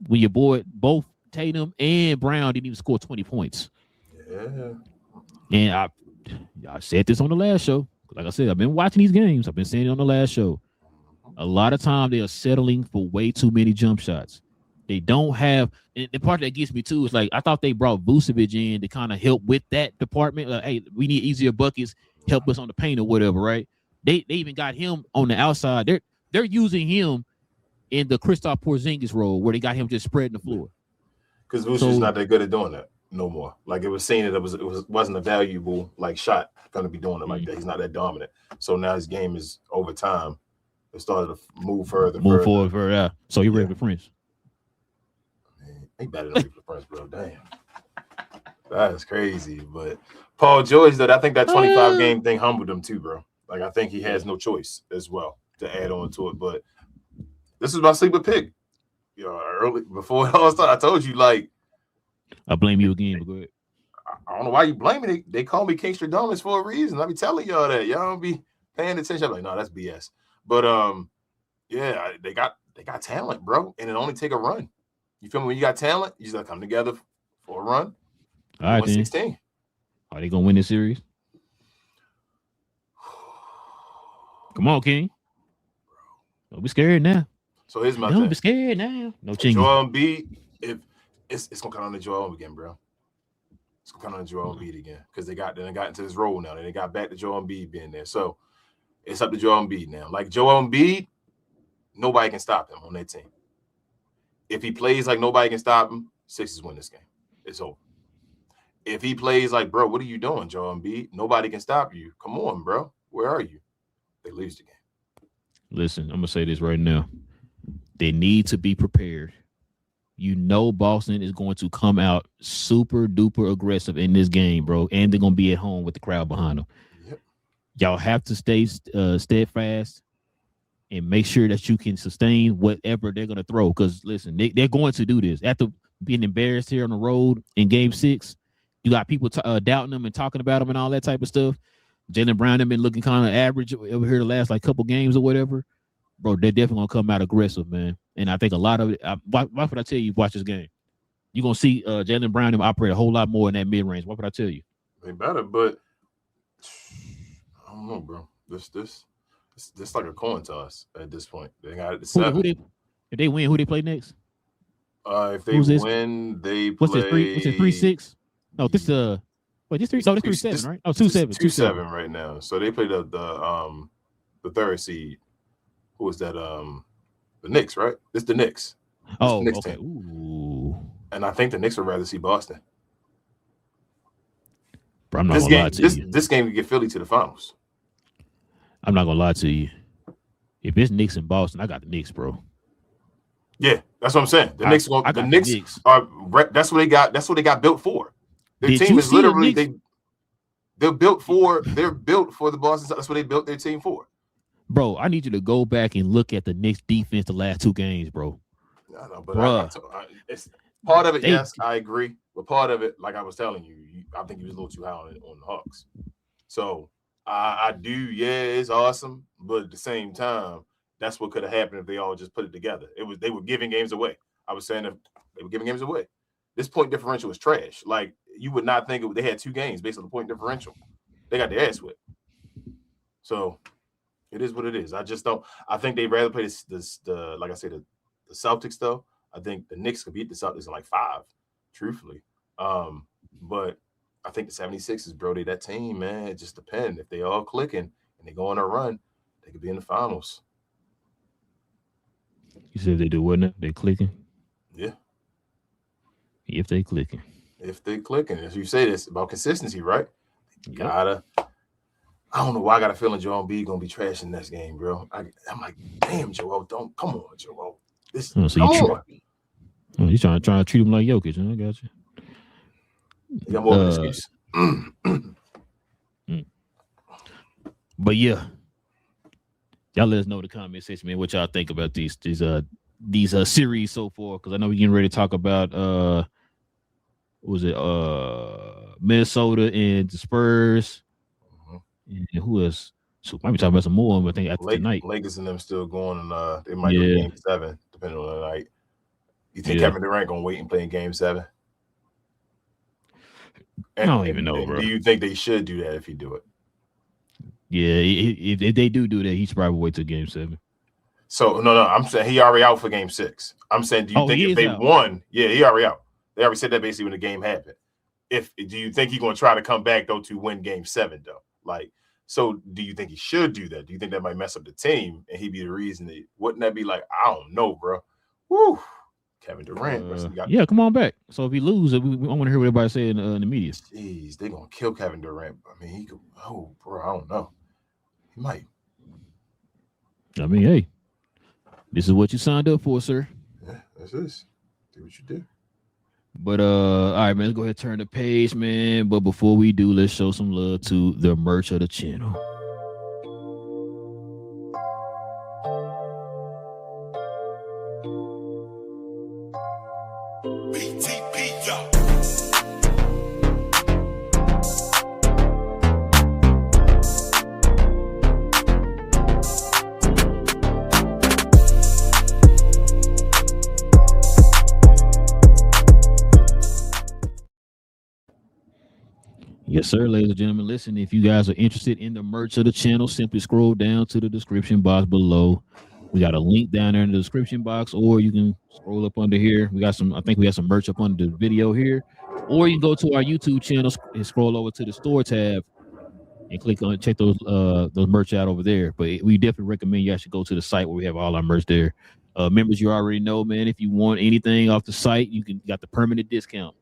when your boy, both Tatum and Brown didn't even score 20 points. Yeah. And I said this on the last show. Like I said, I've been watching these games. I've been saying it on the last show. A lot of time they are settling for way too many jump shots. They don't have, and the part that gets me too is like I thought they brought Vucevic in to kind of help with that department. Like, hey, we need easier buckets, help us on the paint or whatever, right? They even got him on the outside. They're using him in the Kristaps Porzingis role where they got him just spreading the floor. Because Vucevic's not that good at doing that no more. Like it was seen that it wasn't a valuable like shot going to be doing it like that. He's not that dominant. So now his game is over time. It started to move forward. Yeah. So you ready for Prince? Man, ain't better than for Prince, bro. Damn. That's crazy. But Paul George, I think that 25 game thing humbled him too, bro. Like I think he has no choice as well to add on to it. But this is my sleeper pick. You know, early before it all started, I told you like I blame you again, but go ahead. I don't know why you blame me. They call me King Stradamus for a reason. I be telling y'all that. Y'all don't be paying attention. I'm like, no, that's BS. But yeah, they got talent, bro, and it only take a run. You feel me? When you got talent, you just gotta come together for a run. All right, 16. Are they gonna win this series? Come on, King. Don't be scared now. So here's my Don't thing. be scared now. No chingy. Joel Embiid, if it's gonna come on the Joel again, bro. It's gonna come on the Joel Embiid again because they got into this role now. Then they got back to Joel Embiid being there. So it's up to Joel Embiid now. Like Joel Embiid, nobody can stop him on that team. If he plays like nobody can stop him, Sixers win this game. It's over. If he plays like, bro, what are you doing, Joel Embiid? Nobody can stop you. Come on, bro. Where are you? They lose the game. Listen, I'm gonna say this right now. They need to be prepared. You know Boston is going to come out super duper aggressive in this game, bro, and they're gonna be at home with the crowd behind them. Yep. Y'all have to stay steadfast and make sure that you can sustain whatever they're gonna throw. Because listen, they're going to do this after being embarrassed here on the road in Game 6. You got people doubting them and talking about them and all that type of stuff. Jaylen Brown have been looking kind of average over here the last like couple games or whatever. Bro, they're definitely gonna come out aggressive, man. And I think a lot of it. Why would I tell you watch this game? You're gonna see Jaylen Brown operate a whole lot more in that mid range. What would I tell you? They better, but I don't know, bro. This like a coin toss at this point. They got it to 7. If they win, who they play next? If they win, they what's play. What's it 3-6? No, this this 3. No, this 3-7, right? Oh, 2-7. 2-7 right now. So they play the third seed. Who was that? The Knicks, right? It's the Knicks. Oh, Knicks okay. team. Ooh. And I think the Knicks would rather see Boston. Bro, I'm not gonna lie to you. This game could get Philly to the finals. I'm not gonna lie to you. If it's Knicks in Boston, I got the Knicks, bro. Yeah, that's what I'm saying. The Knicks are. That's what they got. That's what they got built for. Their team is literally they're built for the Boston. That's what they built their team for. Bro, I need you to go back and look at the Knicks defense the last 2 games, bro. I know, but it's part of it. Yes, I agree. But part of it, like I was telling you, I think he was a little too high on the Hawks. So I do. Yeah, it's awesome, but at the same time, that's what could have happened if they all just put it together. They were giving games away. I was saying if they were giving games away. This point differential was trash. Like you would not think they had 2 games based on the point differential. They got their ass whipped. So. It is what it is. I just don't. I think they'd rather play the like I said, the Celtics though. I think the Knicks could beat the Celtics in like 5, truthfully. But I think the 76ers, bro, that team, man, it just depends. If they all clicking and they go on a run, they could be in the finals. You said they do what now? They clicking? Yeah. If they clicking. If they clicking. As you say, this about consistency, right? You gotta. I don't know why I got a feeling Joel Embiid gonna be trashing next game, bro. I'm like, damn, Joel, don't come on, Joel. Come on. You trying to treat him like Jokic, huh? I got you. You got more of an excuse. But yeah, y'all let us know in the comment section, man, what y'all think about these series so far. Because I know we're getting ready to talk about Minnesota and the Spurs. And who else? So might be talking about some more. I think after tonight, Lakers and them still going, and they might go Game 7 depending on the night. You think Kevin Durant gonna wait and play in Game 7? I don't even know, bro. Do you think they should do that if he do it? Yeah, if they do that, he should probably wait till Game 7. So no, I'm saying he already out for Game 6. I'm saying, do you think if they won? Yeah, he already out. They already said that basically when the game happened. Do you think he's gonna try to come back though to win Game 7 though? Like, so do you think he should do that? Do you think that might mess up the team and he'd be the reason? Wouldn't that be like, I don't know, bro? Woo. Kevin Durant. Yeah, come on back. So if he loses, we want to hear what everybody say in the media. Jeez, they're gonna kill Kevin Durant. I mean, he could. Oh, bro, I don't know. He might. I mean, hey, this is what you signed up for, sir. Yeah, that's this. Do what you do. But all right, man. Let's go ahead and turn the page, man. But before we do, let's show some love to the merch of the channel. Yes, sir, ladies and gentlemen. Listen, if you guys are interested in the merch of the channel, simply scroll down to the description box below. We got a link down there in the description box, or you can scroll up under here. I think we have some merch up under the video here, or you can go to our YouTube channel and scroll over to the store tab and click on check those merch out over there. But we definitely recommend you actually go to the site where we have all our merch there. Members, you already know, man. If you want anything off the site, you got the permanent discount.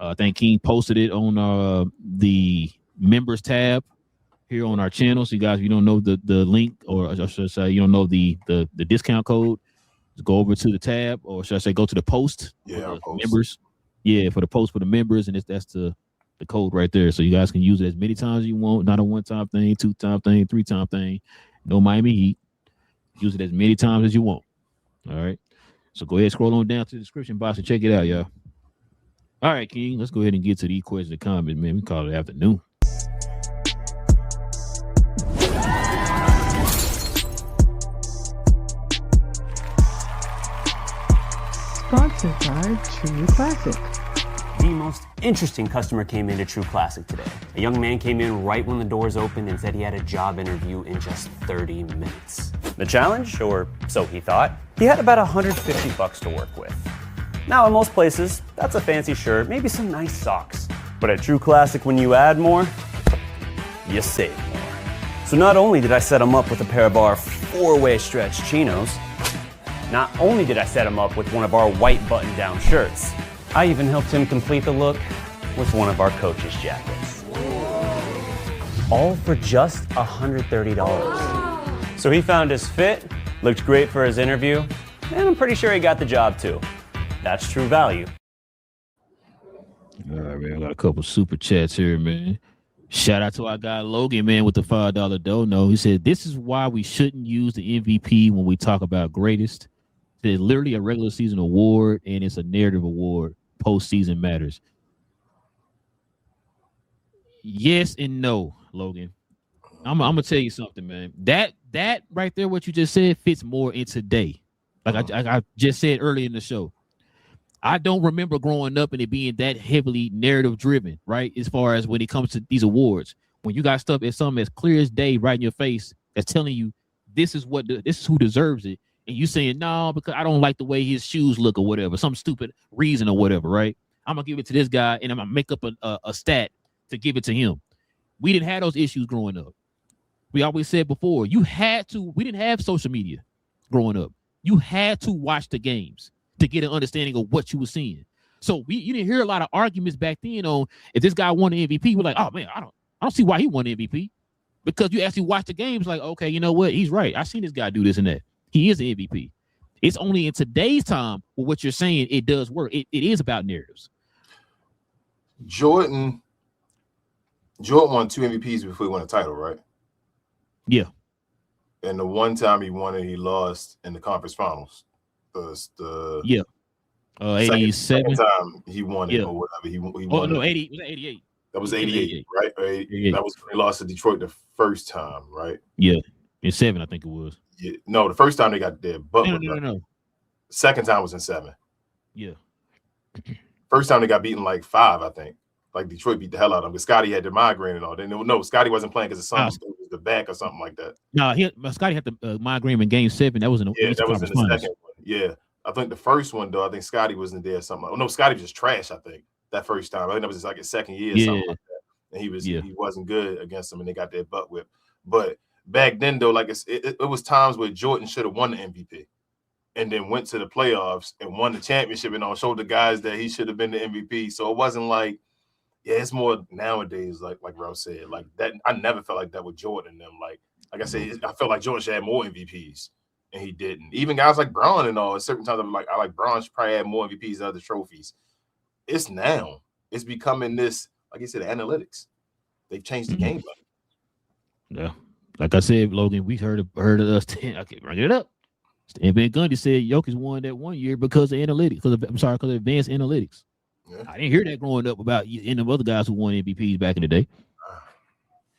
I think King posted it on the members tab here on our channel. So you guys, if you don't know the link, or I should say you don't know the discount code, just go over to the tab, or should I say go to the post? Yeah, for the members. Yeah, for the post for the members, and that's the code right there. So you guys can use it as many times as you want. Not a one-time thing, two-time thing, three-time thing. No Miami Heat. Use it as many times as you want. All right. So go ahead, scroll on down to the description box and check it out, y'all. All right, King, let's go ahead and get to these questions and comments, man. We call it afternoon. Sponsored by True Classic. The most interesting customer came into True Classic today. A young man came in right when the doors opened and said he had a job interview in just 30 minutes. The challenge, or so he thought, he had about $150 to work with. Now, in most places, that's a fancy shirt, maybe some nice socks. But at True Classic, when you add more, you save more. So not only did I set him up with a pair of our 4-way stretch chinos, not only did I set him up with one of our white button-down shirts, I even helped him complete the look with one of our coach's jackets. All for just $130. So he found his fit, looked great for his interview, and I'm pretty sure he got the job too. That's true value. All right, man. I got a couple super chats here, man. Shout out to our guy Logan, man, with the $5 dono. He said, this is why we shouldn't use the MVP when we talk about greatest. It's literally a regular season award, and it's a narrative award. Postseason matters. Yes and no, Logan. I'm gonna tell you something, man. That right there, what you just said, fits more in today. Like I just said earlier in the show. I don't remember growing up and it being that heavily narrative driven, right? As far as when it comes to these awards, when you got stuff as something as clear as day right in your face that's telling you this is who deserves it, and you saying no because I don't like the way his shoes look or whatever, some stupid reason or whatever, right? I'm gonna give it to this guy and I'm gonna make up a stat to give it to him. We didn't have those issues growing up. We always said before, we didn't have social media growing up. You had to watch the games to get an understanding of what you were seeing. So you didn't hear a lot of arguments back then on if this guy won the MVP. We're like, oh man, I don't see why he won the MVP. Because you actually watch the games like, okay, you know what? He's right. I seen this guy do this and that. He is the MVP. It's only in today's time with what you're saying, it does work. It is about narratives. Jordan won 2 MVPs before he won a title, right? Yeah. And the one time he won it, he lost in the conference finals. Yeah. 87. Second time he won it or whatever. He won. No, 80. Was that 88? That was 88, right? 88. That was when he lost to Detroit the first time, right? Yeah. In 7, I think it was. Yeah. No, the first time they got there. But no. Second time was in 7. Yeah. First time they got beaten like 5, I think. Like Detroit beat the hell out of them. But Scotty had the migraine and all. Then no, Scotty wasn't playing because of something. It was the back or something like that. No, Scotty had the migraine in Game 7. That was in the that was in the second one. Yeah, I think the first one though. I think Scotty wasn't there or something. Oh no, Scotty was just trash. I think that first time. I think that was like his second year or something like that. And he wasn't good against them, and they got their butt whipped. But back then though, like it was times where Jordan should have won the MVP. And then went to the playoffs and won the championship and all, showed the guys that he should have been the MVP. So it wasn't like, it's more nowadays, like Rel said, like that. I never felt like that with Jordan and them. Like I said, I felt like Jordan should have more MVPs, and he didn't. Even guys like Braun and all, at certain times, I like Braun should probably have more MVPs than other trophies. It's becoming this, like you said, analytics. They've changed the game. Yeah, like I said, Logan, we heard of us. I can't bring it up. And Ben Gundy said Jokic won that one year because of analytics. Because of advanced analytics. Yeah. I didn't hear that growing up about any of other guys who won MVPs back in the day.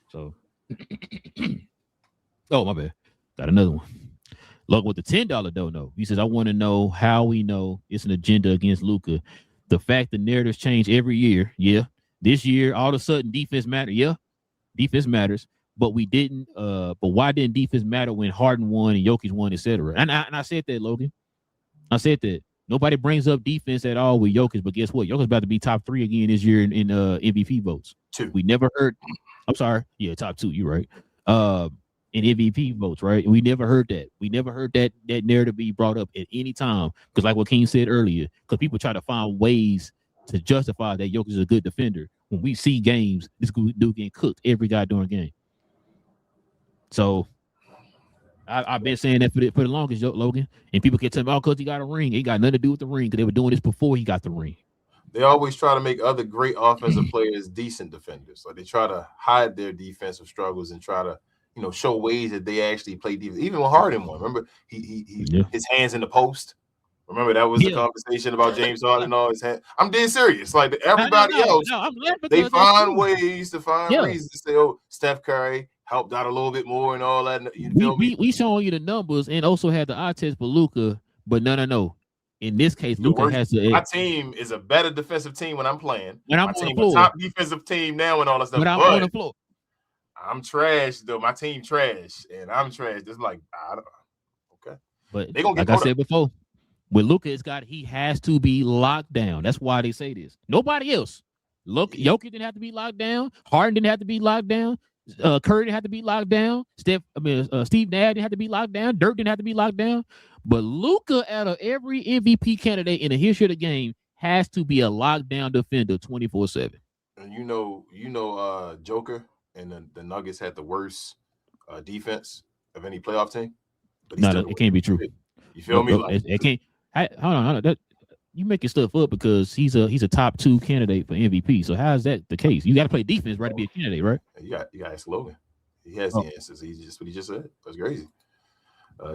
So, oh my bad, got another one. Look with the $10 dono. He says, "I want to know how we know it's an agenda against Luka. The fact the narratives change every year. Yeah, this year all of a sudden defense matters. Yeah, defense matters." But we didn't. But why didn't defense matter when Harden won and Jokic won, etc.? And I said that, Logan. I said that nobody brings up defense at all with Jokic, but guess what? Jokic's about to be top 3 again this year in MVP votes. 2. We never heard. I'm sorry. Yeah, top 2. You're right. In MVP votes, right? And we never heard that. We never heard that narrative be brought up at any time. Because like what King said earlier, because people try to find ways to justify that Jokic is a good defender. When we see games, this dude getting cooked every goddamn game. So I've been saying that for the longest, Logan. And people kept telling me, because he got a ring. It ain't got nothing to do with the ring because they were doing this before he got the ring. They always try to make other great offensive players decent defenders. Like they try to hide their defensive struggles and try to, show ways that they actually play defense. Even when Harden won, remember his hands in the post. Remember that was the conversation about James Harden and all his hands. I'm dead serious. Like everybody else, they find ways to find reasons to say, "Oh, Steph Curry helped out a little bit more and all that." We showing you the numbers and also had the eye test for Luka, but no. In this case, Luka has to. My team is a better defensive team when I'm playing. When I'm on the floor, a top defensive team now and all that stuff. But I'm on the floor. I'm trash though. My team trash, and I'm trash. It's like I don't know. Okay, but they gonna get like I said before, with Luka, he has to be locked down. That's why they say this. Nobody else. Look, Jokic didn't have to be locked down. Harden didn't have to be locked down. Curry didn't have to be locked down. Steve Nash didn't have to be locked down. Dirk didn't have to be locked down. But Luka, out of every MVP candidate in the history of the game, has to be a lockdown defender 24/7. And Joker and the Nuggets had the worst defense of any playoff team. But it can't be true. You feel me? It can't. Hold on. You making stuff up because he's a top 2 candidate for MVP. So how is that the case? You got to play defense, right, to be a candidate, right? You got to ask Logan. He has the answers. He's just what he just said. That's crazy.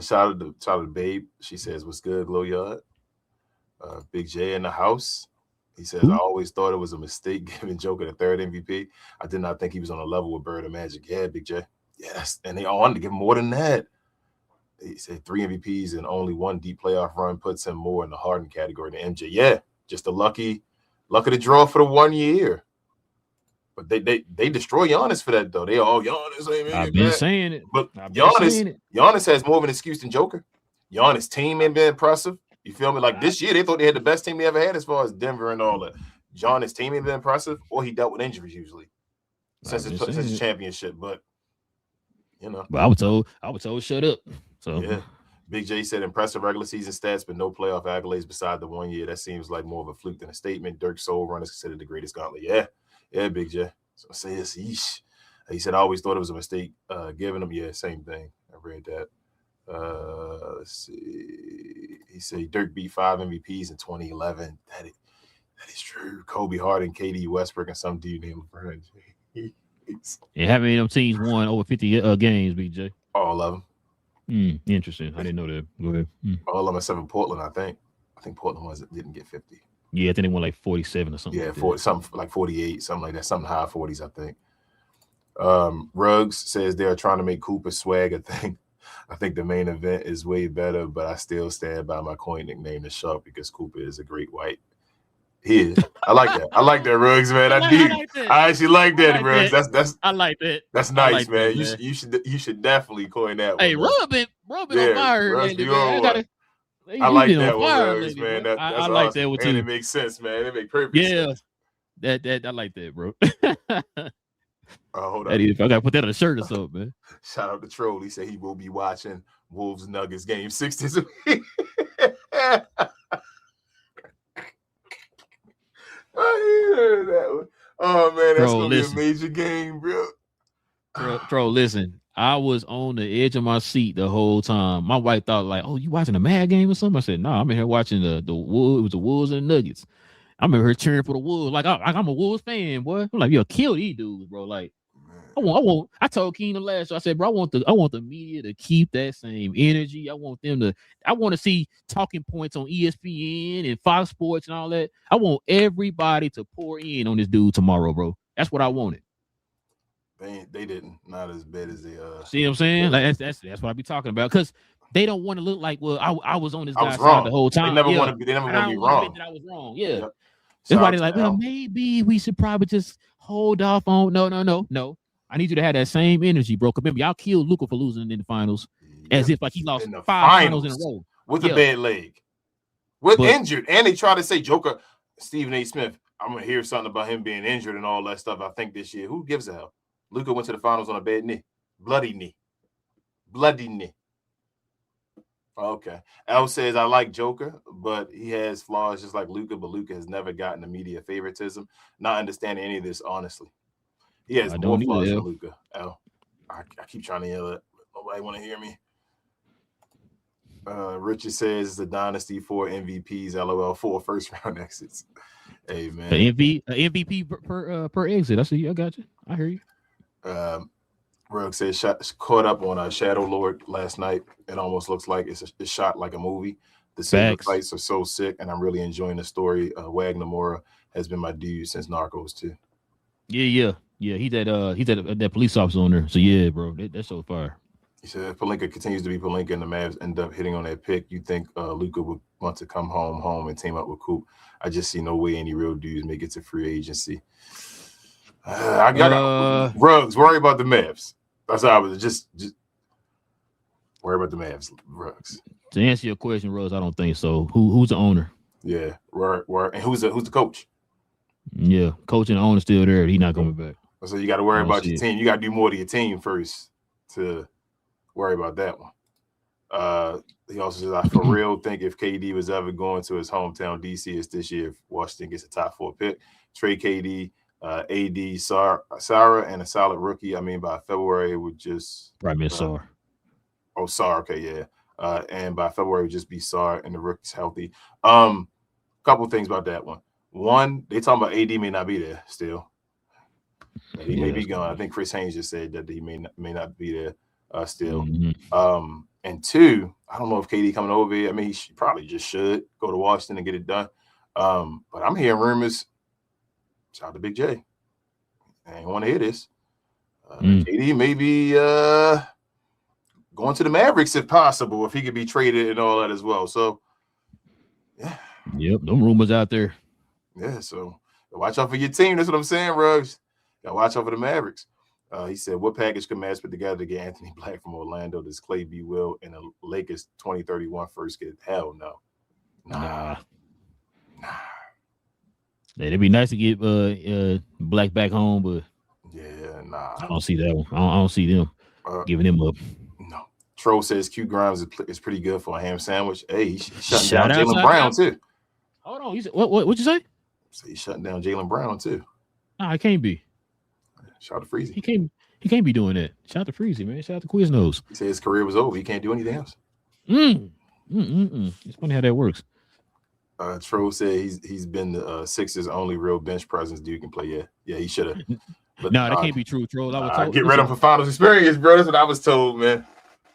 Shout out to Babe. She says, "What's good, GloYard?" Big J in the house. He says, "I always thought it was a mistake giving Joker the 3rd MVP. I did not think he was on a level with Bird or Magic." Yeah, Big J. Yes, and they all wanted to give him more than that. He said 3 MVPs and only 1 deep playoff run puts him more in the Harden category than MJ. Yeah, just a luck of the draw for the 1 year. But they destroy Giannis for that though. They all Giannis. I've been saying it. But Giannis has more of an excuse than Joker. Giannis' team ain't been impressive. You feel me? Like this year, they thought they had the best team they ever had as far as Denver and all that. Giannis' team ain't been impressive, or he dealt with injuries usually since his championship. But But I was told shut up. So yeah. Big J said impressive regular season stats, but no playoff accolades beside the 1 year. That seems like more of a fluke than a statement. Dirk's soul run is considered the greatest gauntlet. Yeah, Big J. So I say it's yeesh. He said I always thought it was a mistake giving him. Yeah, same thing. I read that. Let's see. He said Dirk beat 5 MVPs in 2011. That is true. Kobe, Harden, KD, Westbrook, and some dude named LeBron. Yeah, how many of them teams won over 50 games, Big J? All of them. Interesting. I didn't know that. Go ahead. All of them except for Portland, I think. I think Portland didn't get 50. Yeah, I think they won like 47 or something. Yeah, something like 48, something like that, something high 40s, I think. Ruggs says they're trying to make Cooper swag a thing. I think the main event is way better, but I still stand by my coin nickname, the Shark, because Cooper is a great white. He is. I like that. I like that, Ruggs, man. I do. I actually like that, Ruggs. That's. I like that. That's nice, like man. that, You should definitely coin that one. Hey, Robin on fire lately, man. I like that one, Ruggs, man. That's I like awesome. that one too. And it makes sense, man. It makes perfect sense. That I like that, bro. Hold on. If I gotta put that on a shirt or something, man. Shout out to Troll. He said he will be watching Wolves Nuggets game 6 days a week. I heard that one. Oh man, that's gonna be a major game, bro. Troll, listen. I was on the edge of my seat the whole time. My wife thought like, "Oh, you watching a Mad game or something?" I said, "No, I'm in here watching the Wolves. It was the Wolves and the Nuggets. I'm in here cheering for the Wolves. Like I'm a Wolves fan, boy. I'm like, yo, kill these dudes, bro. Like, I told Keenan last year, I said, bro, I want the media to keep that same energy. I want to see talking points on ESPN and Fox Sports and all that. I want everybody to pour in on this dude tomorrow, bro. That's what I wanted. They didn't. Not as bad as they see what I'm saying? Like that's what I be talking about. Because they don't want to look like, well, I was on this guy's side the whole time. They never want to be wrong. That I was wrong. Yeah. Everybody's like, well, maybe we should probably just hold off on. No. I need you to have that same energy, bro. Remember, y'all killed Luka for losing in the finals, as if like he lost 5 finals in a row with a bad leg, injured, and they try to say Joker, Stephen A. Smith. I'm gonna hear something about him being injured and all that stuff. I think this year, who gives a hell? Luka went to the finals on a bad knee, bloody knee. Okay. L says, I like Joker, but he has flaws just like Luka, but Luka has never gotten the media favoritism. Not understanding any of this, honestly. He has more flaws than Luka. L. I keep trying to yell it. Nobody want to hear me. Richard says the Dynasty 4 MVPs, LOL, 4 first-round exits. Hey, man. MVP per exit. I see. I got you. I hear you. Rugg says caught up on Shadow Lord last night. It almost looks like it's shot like a movie. The saber fights are so sick, and I'm really enjoying the story. Wagner Moura has been my dude since Narcos too. Yeah. He's that police officer on there. So yeah, bro, that's so fire. He said if Pelinka continues to be Pelinka and the Mavs end up hitting on that pick, you think Luka would want to come home and team up with Coop? I just see no way any real dudes make it to free agency. I got Ruggs. Worry about the Mavs. That's how I was just worry about the Mavs. Ruggs. To answer your question, Ruggs, I don't think so. Who's the owner? Yeah, and who's the coach? Yeah, coach and the owner still there. He's not coming back. So you got to worry about your team. You got to do more to your team first to worry about that one. He also says, I for real think if KD was ever going to his hometown DC, it's this year if Washington gets a top 4 pick. Trade KD, AD, Sarah, and a solid rookie. I mean, by February, it would just probably Sarr. Sarr, okay, yeah. And by February, it would just be Sarr and the rookie's healthy. Couple things about that one. One, they talking about AD may not be there still. He may be gone. I think Chris Haynes just said that he may not be there still. Mm-hmm. And two, I don't know if KD coming over here. I mean, he probably just should go to Washington and get it done. But I'm hearing rumors. Shout out to Big J. I ain't want to hear this. KD may be going to the Mavericks if possible, if he could be traded and all that as well. So, yeah. Yep, them rumors out there. Yeah, so watch out for your team. That's what I'm saying, Ruggs. Got to watch out for the Mavericks. He said, what package could Mavs put together to get Anthony Black from Orlando? Does Clay B. Will and the Lakers 2031 first get? Hell no. Nah. Yeah, it'd be nice to get Black back home, but yeah, nah. I don't see that one. I don't see them giving him up. No. Troll says Q Grimes is pretty good for a ham sandwich. Hey, he's shutting down Jaylen Brown too. Hold on, you said what you say? So he's shutting down Jaylen Brown too. No, it can't be. Shout out to Freezy. He can't be doing that. Shout out to Freezy, man. Shout out to Quiznos. He said his career was over. He can't do anything else. It's funny how that works. Troll said he's been the Sixers' only real bench presence dude can play. Yeah, he should have. No, that can't be true, Troll. I was told. Get rid of him for finals experience, bro. That's what I was told, man.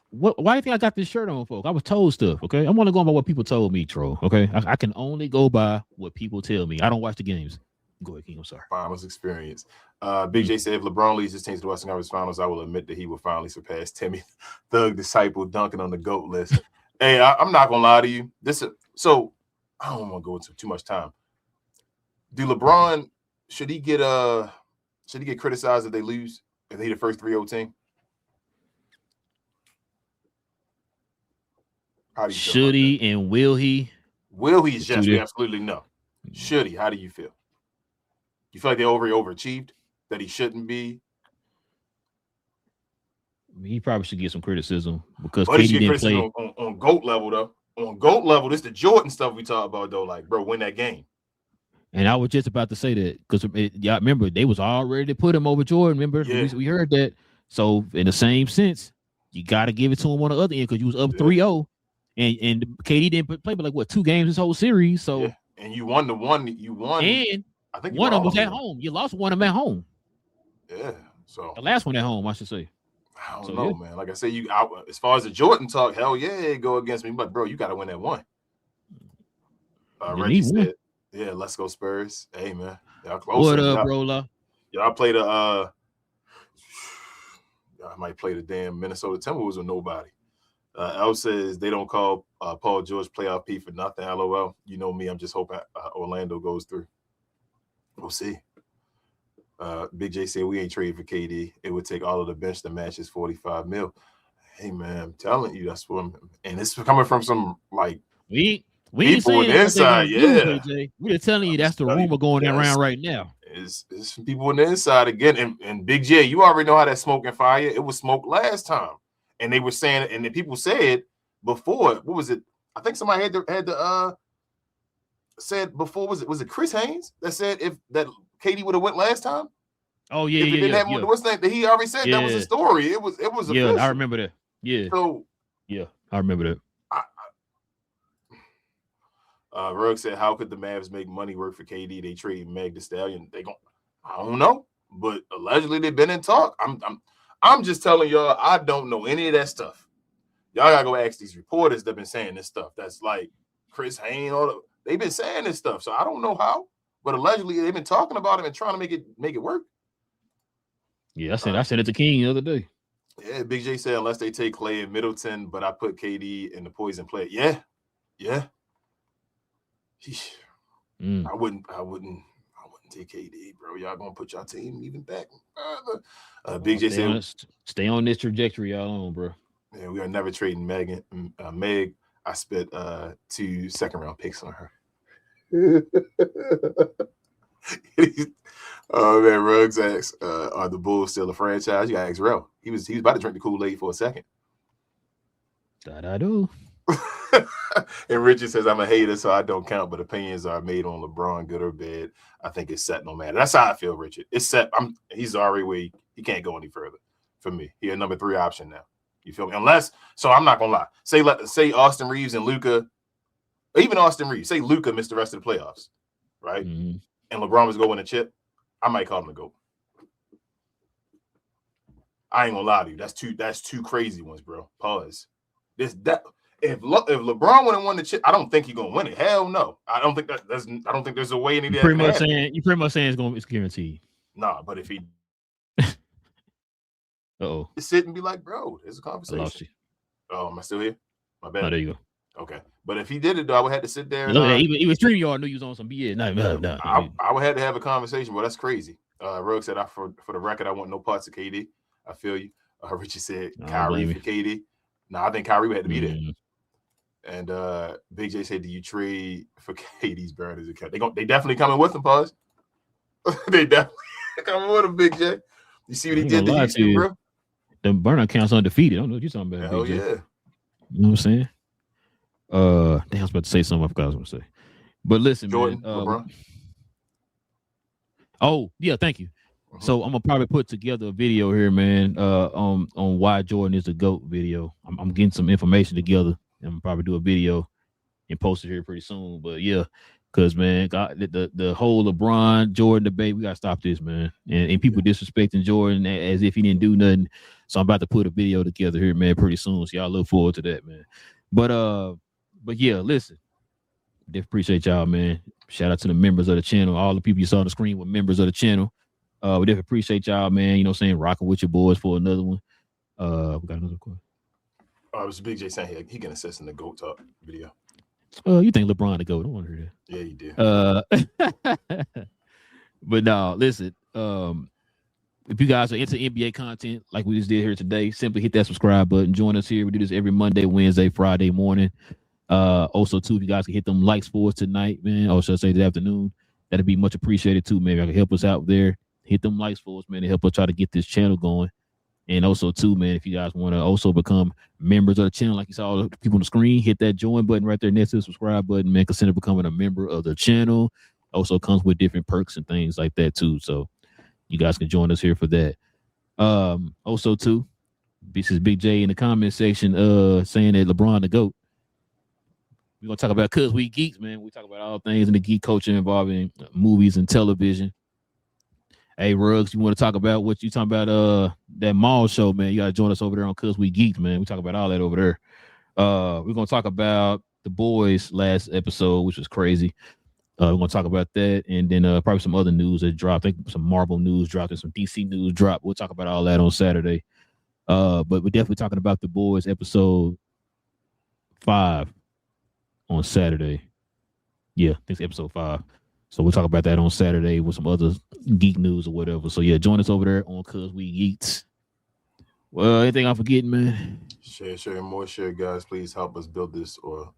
Why do you think I got this shirt on, folks? I was told stuff, okay? I'm only going by what people told me, Troll, okay? I can only go by what people tell me. I don't watch the games. Go ahead, King. I'm sorry. Finals experience. Big J said, if LeBron leads his team to the Western Conference Finals, I will admit that he will finally surpass Timmy, Thug Disciple, dunking on the GOAT list. Hey, I'm not gonna lie to you. So I don't want to go into too much time. Do LeBron should he get criticized if they lose? If they the first 3-0 team? How do you feel Should he and will he? Will he? Yes, we absolutely no. Should he? How do you feel? You feel like they overachieved? That he shouldn't be? He probably should get some criticism because But he KD should get didn't play. criticism on GOAT level, though. On GOAT level, this the Jordan stuff we talk about, though. Like, bro, win that game. And I was just about to say that because y'all remember they was all ready to put him over Jordan. Remember, we heard that. So in the same sense, you got to give it to him on the other end because you was up 3-0, and KD didn't play but like what 2 games this whole series. So and you won the one. You won, and I think one of them was at home. You lost one of them at home. Yeah. So the last one at home, I should say. I don't know, man. Like I say, as far as the Jordan talk, hell yeah, go against me. But bro, you got to win that one. Reggie said, "Yeah, let's go Spurs." Hey man, y'all close. What up, bro? Y'all play the y'all might play the damn Minnesota Timberwolves or nobody. L says they don't call Paul George playoff P for nothing. LOL. You know me. I'm just hoping Orlando goes through. We'll see. Big J said we ain't trading for KD. It would take all of the bench to match his 45 mil. Hey man, I'm telling you, that's what and it's coming from some like we people on the inside. We're telling you that's the rumor going around right now. It's some people on the inside again. And Big J, you already know how that smoke and fire. It was smoke last time. And they were saying, and the people said before, what was it? I think somebody had the said before, was it Chris Haynes that said if that KD would have went last time? Oh yeah, what's that? He already said that was a story. It was official. I remember that. Yeah. So I remember that. Rugg said, "How could the Mavs make money work for KD? They trade Meg the Stallion. I don't know, but allegedly they've been in talk. I'm just telling y'all, I don't know any of that stuff. Y'all gotta go ask these reporters that've been saying this stuff. That's like Chris Haynes, they've been saying this stuff. So I don't know how, but allegedly they've been talking about it and trying to make it work. Yeah, I said it to King the other day. Yeah, Big J said unless they take Clay and Middleton, but I put KD in the poison play. Yeah. I wouldn't take KD, bro. Y'all gonna put y'all team even back further. Big J said, "Stay on this trajectory y'all on, bro." Yeah, we are never trading Meg. I spent 2 second-round picks on her. Oh man, Ruggs asks, "Are the Bulls still a franchise?" You got to ask Rel. He was about to drink the Kool-Aid for a second. That I do. And Richard says, "I'm a hater, so I don't count, but opinions are made on LeBron, good or bad. I think it's set no matter." That's how I feel, Richard. It's set. He's already where he can't go any further for me. He's a number 3 option now. You feel me? So I'm not gonna lie. Say Austin Reeves and Luka, even Austin Reeves. Say Luka missed the rest of the playoffs, right? Mm-hmm. And LeBron was going to chip. I might call him a GOAT. I ain't gonna lie to you. That's two crazy ones, bro. Pause. If LeBron wouldn't won the chip, I don't think he's gonna win it. Hell no. I don't think there's a way any of that. You pretty much saying it's guaranteed. Nah, but if he sit and be like, bro, there's a conversation. I lost you. Oh, am I still here? My bad. Oh, there you go. Okay. But if he did it, though, I would have to sit there. Even StreamYard knew you was on some BS. No. I would have to have a conversation, but that's crazy. Rugg said, for the record, I want no parts of KD. I feel you. Richard said, Kyrie for KD. No, I think Kyrie would have to be there. And Big J said, "Do you trade for KD's burners account?" They definitely coming with him, pause. They definitely coming with him, Big J. You see what he did to Houston, bro? The burner account's undefeated. I don't know what you're talking about. Hell Big J. yeah. You know what I'm saying? I was about to say something I forgot I was gonna say. But listen, Jordan, man. LeBron. Oh, yeah, thank you. So I'm gonna probably put together a video here, man, on why Jordan is the GOAT video. I'm getting some information together. I'm gonna probably do a video and post it here pretty soon. But yeah, because man, the whole LeBron Jordan debate, we gotta stop this, man. And people disrespecting Jordan as if he didn't do nothing. So I'm about to put a video together here, man, pretty soon. So y'all look forward to that, man. But yeah, listen. definitely appreciate y'all, man. Shout out to the members of the channel. All the people you saw on the screen were members of the channel. We definitely appreciate y'all, man. You know what I'm saying? Rocking with your boys for another one. We got another question. It was Big J saying he can assist in the GOAT Talk video. You think LeBron to go? I don't want to hear that. Yeah, you do. But no, listen. If you guys are into NBA content like we just did here today, simply hit that subscribe button. Join us here. We do this every Monday, Wednesday, Friday morning. Also, too, if you guys can hit them likes for us tonight, man, or should I say this afternoon, that'd be much appreciated too, man. If y'all can help us out there, hit them likes for us, man, to help us try to get this channel going. And also, too, man, if you guys want to also become members of the channel, like you saw all the people on the screen, hit that join button right there next to the subscribe button, man. Consider becoming a member of the channel. Also comes with different perks and things like that, too. So you guys can join us here for that. Also, too, this is Big J in the comment section saying that LeBron the GOAT. We're going to talk about Cuz We Geeks, man. We talk about all things in the geek culture involving movies and television. Hey, Ruggs, you want to talk about what you talking about? That mall show, man. You got to join us over there on Cuz We Geeks, man. We talk about all that over there. We're going to talk about The Boys last episode, which was crazy. We're going to talk about that, and then probably some other news that dropped. I think some Marvel news dropped and some DC news dropped. We'll talk about all that on Saturday. But we're definitely talking about The Boys episode 5 on Saturday. Yeah, I think it's episode 5. So we'll talk about that on Saturday with some other geek news or whatever. So yeah, join us over there on Cuz We Geeks. Well, anything I'm forgetting, man? Share, more share, guys. Please help us build this or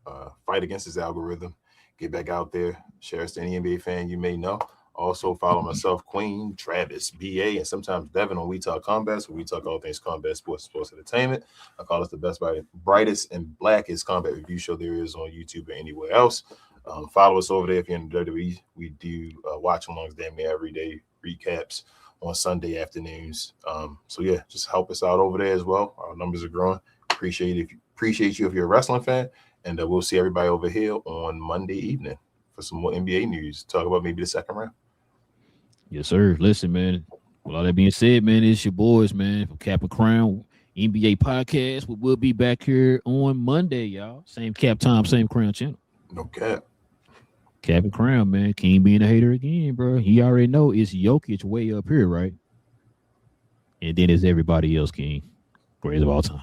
fight against this algorithm. Get back out there. Share us to any NBA fan you may know. Also follow myself, Queen, Travis, BA, and sometimes Devin on We Talk Combat. So we talk all things combat, sports entertainment. I call us the best, brightest, and blackest combat review show there is on YouTube or anywhere else. Follow us over there if you're in the WWE. We do watch alongs damn near every day, recaps on Sunday afternoons. So yeah, just help us out over there as well. Our numbers are growing. Appreciate you if you're a wrestling fan, and we'll see everybody over here on Monday evening for some more NBA news. Talk about maybe the second round. Yes, sir. Listen, man. With all that being said, man, it's your boys, man, from Cap and Crown NBA podcast. We'll be back here on Monday, y'all. Same cap time, same Crown channel. No cap. Cap and Crown, man. King being a hater again, bro. He already know it's Jokic way up here, right? And then it's everybody else, King. Greatest of all time.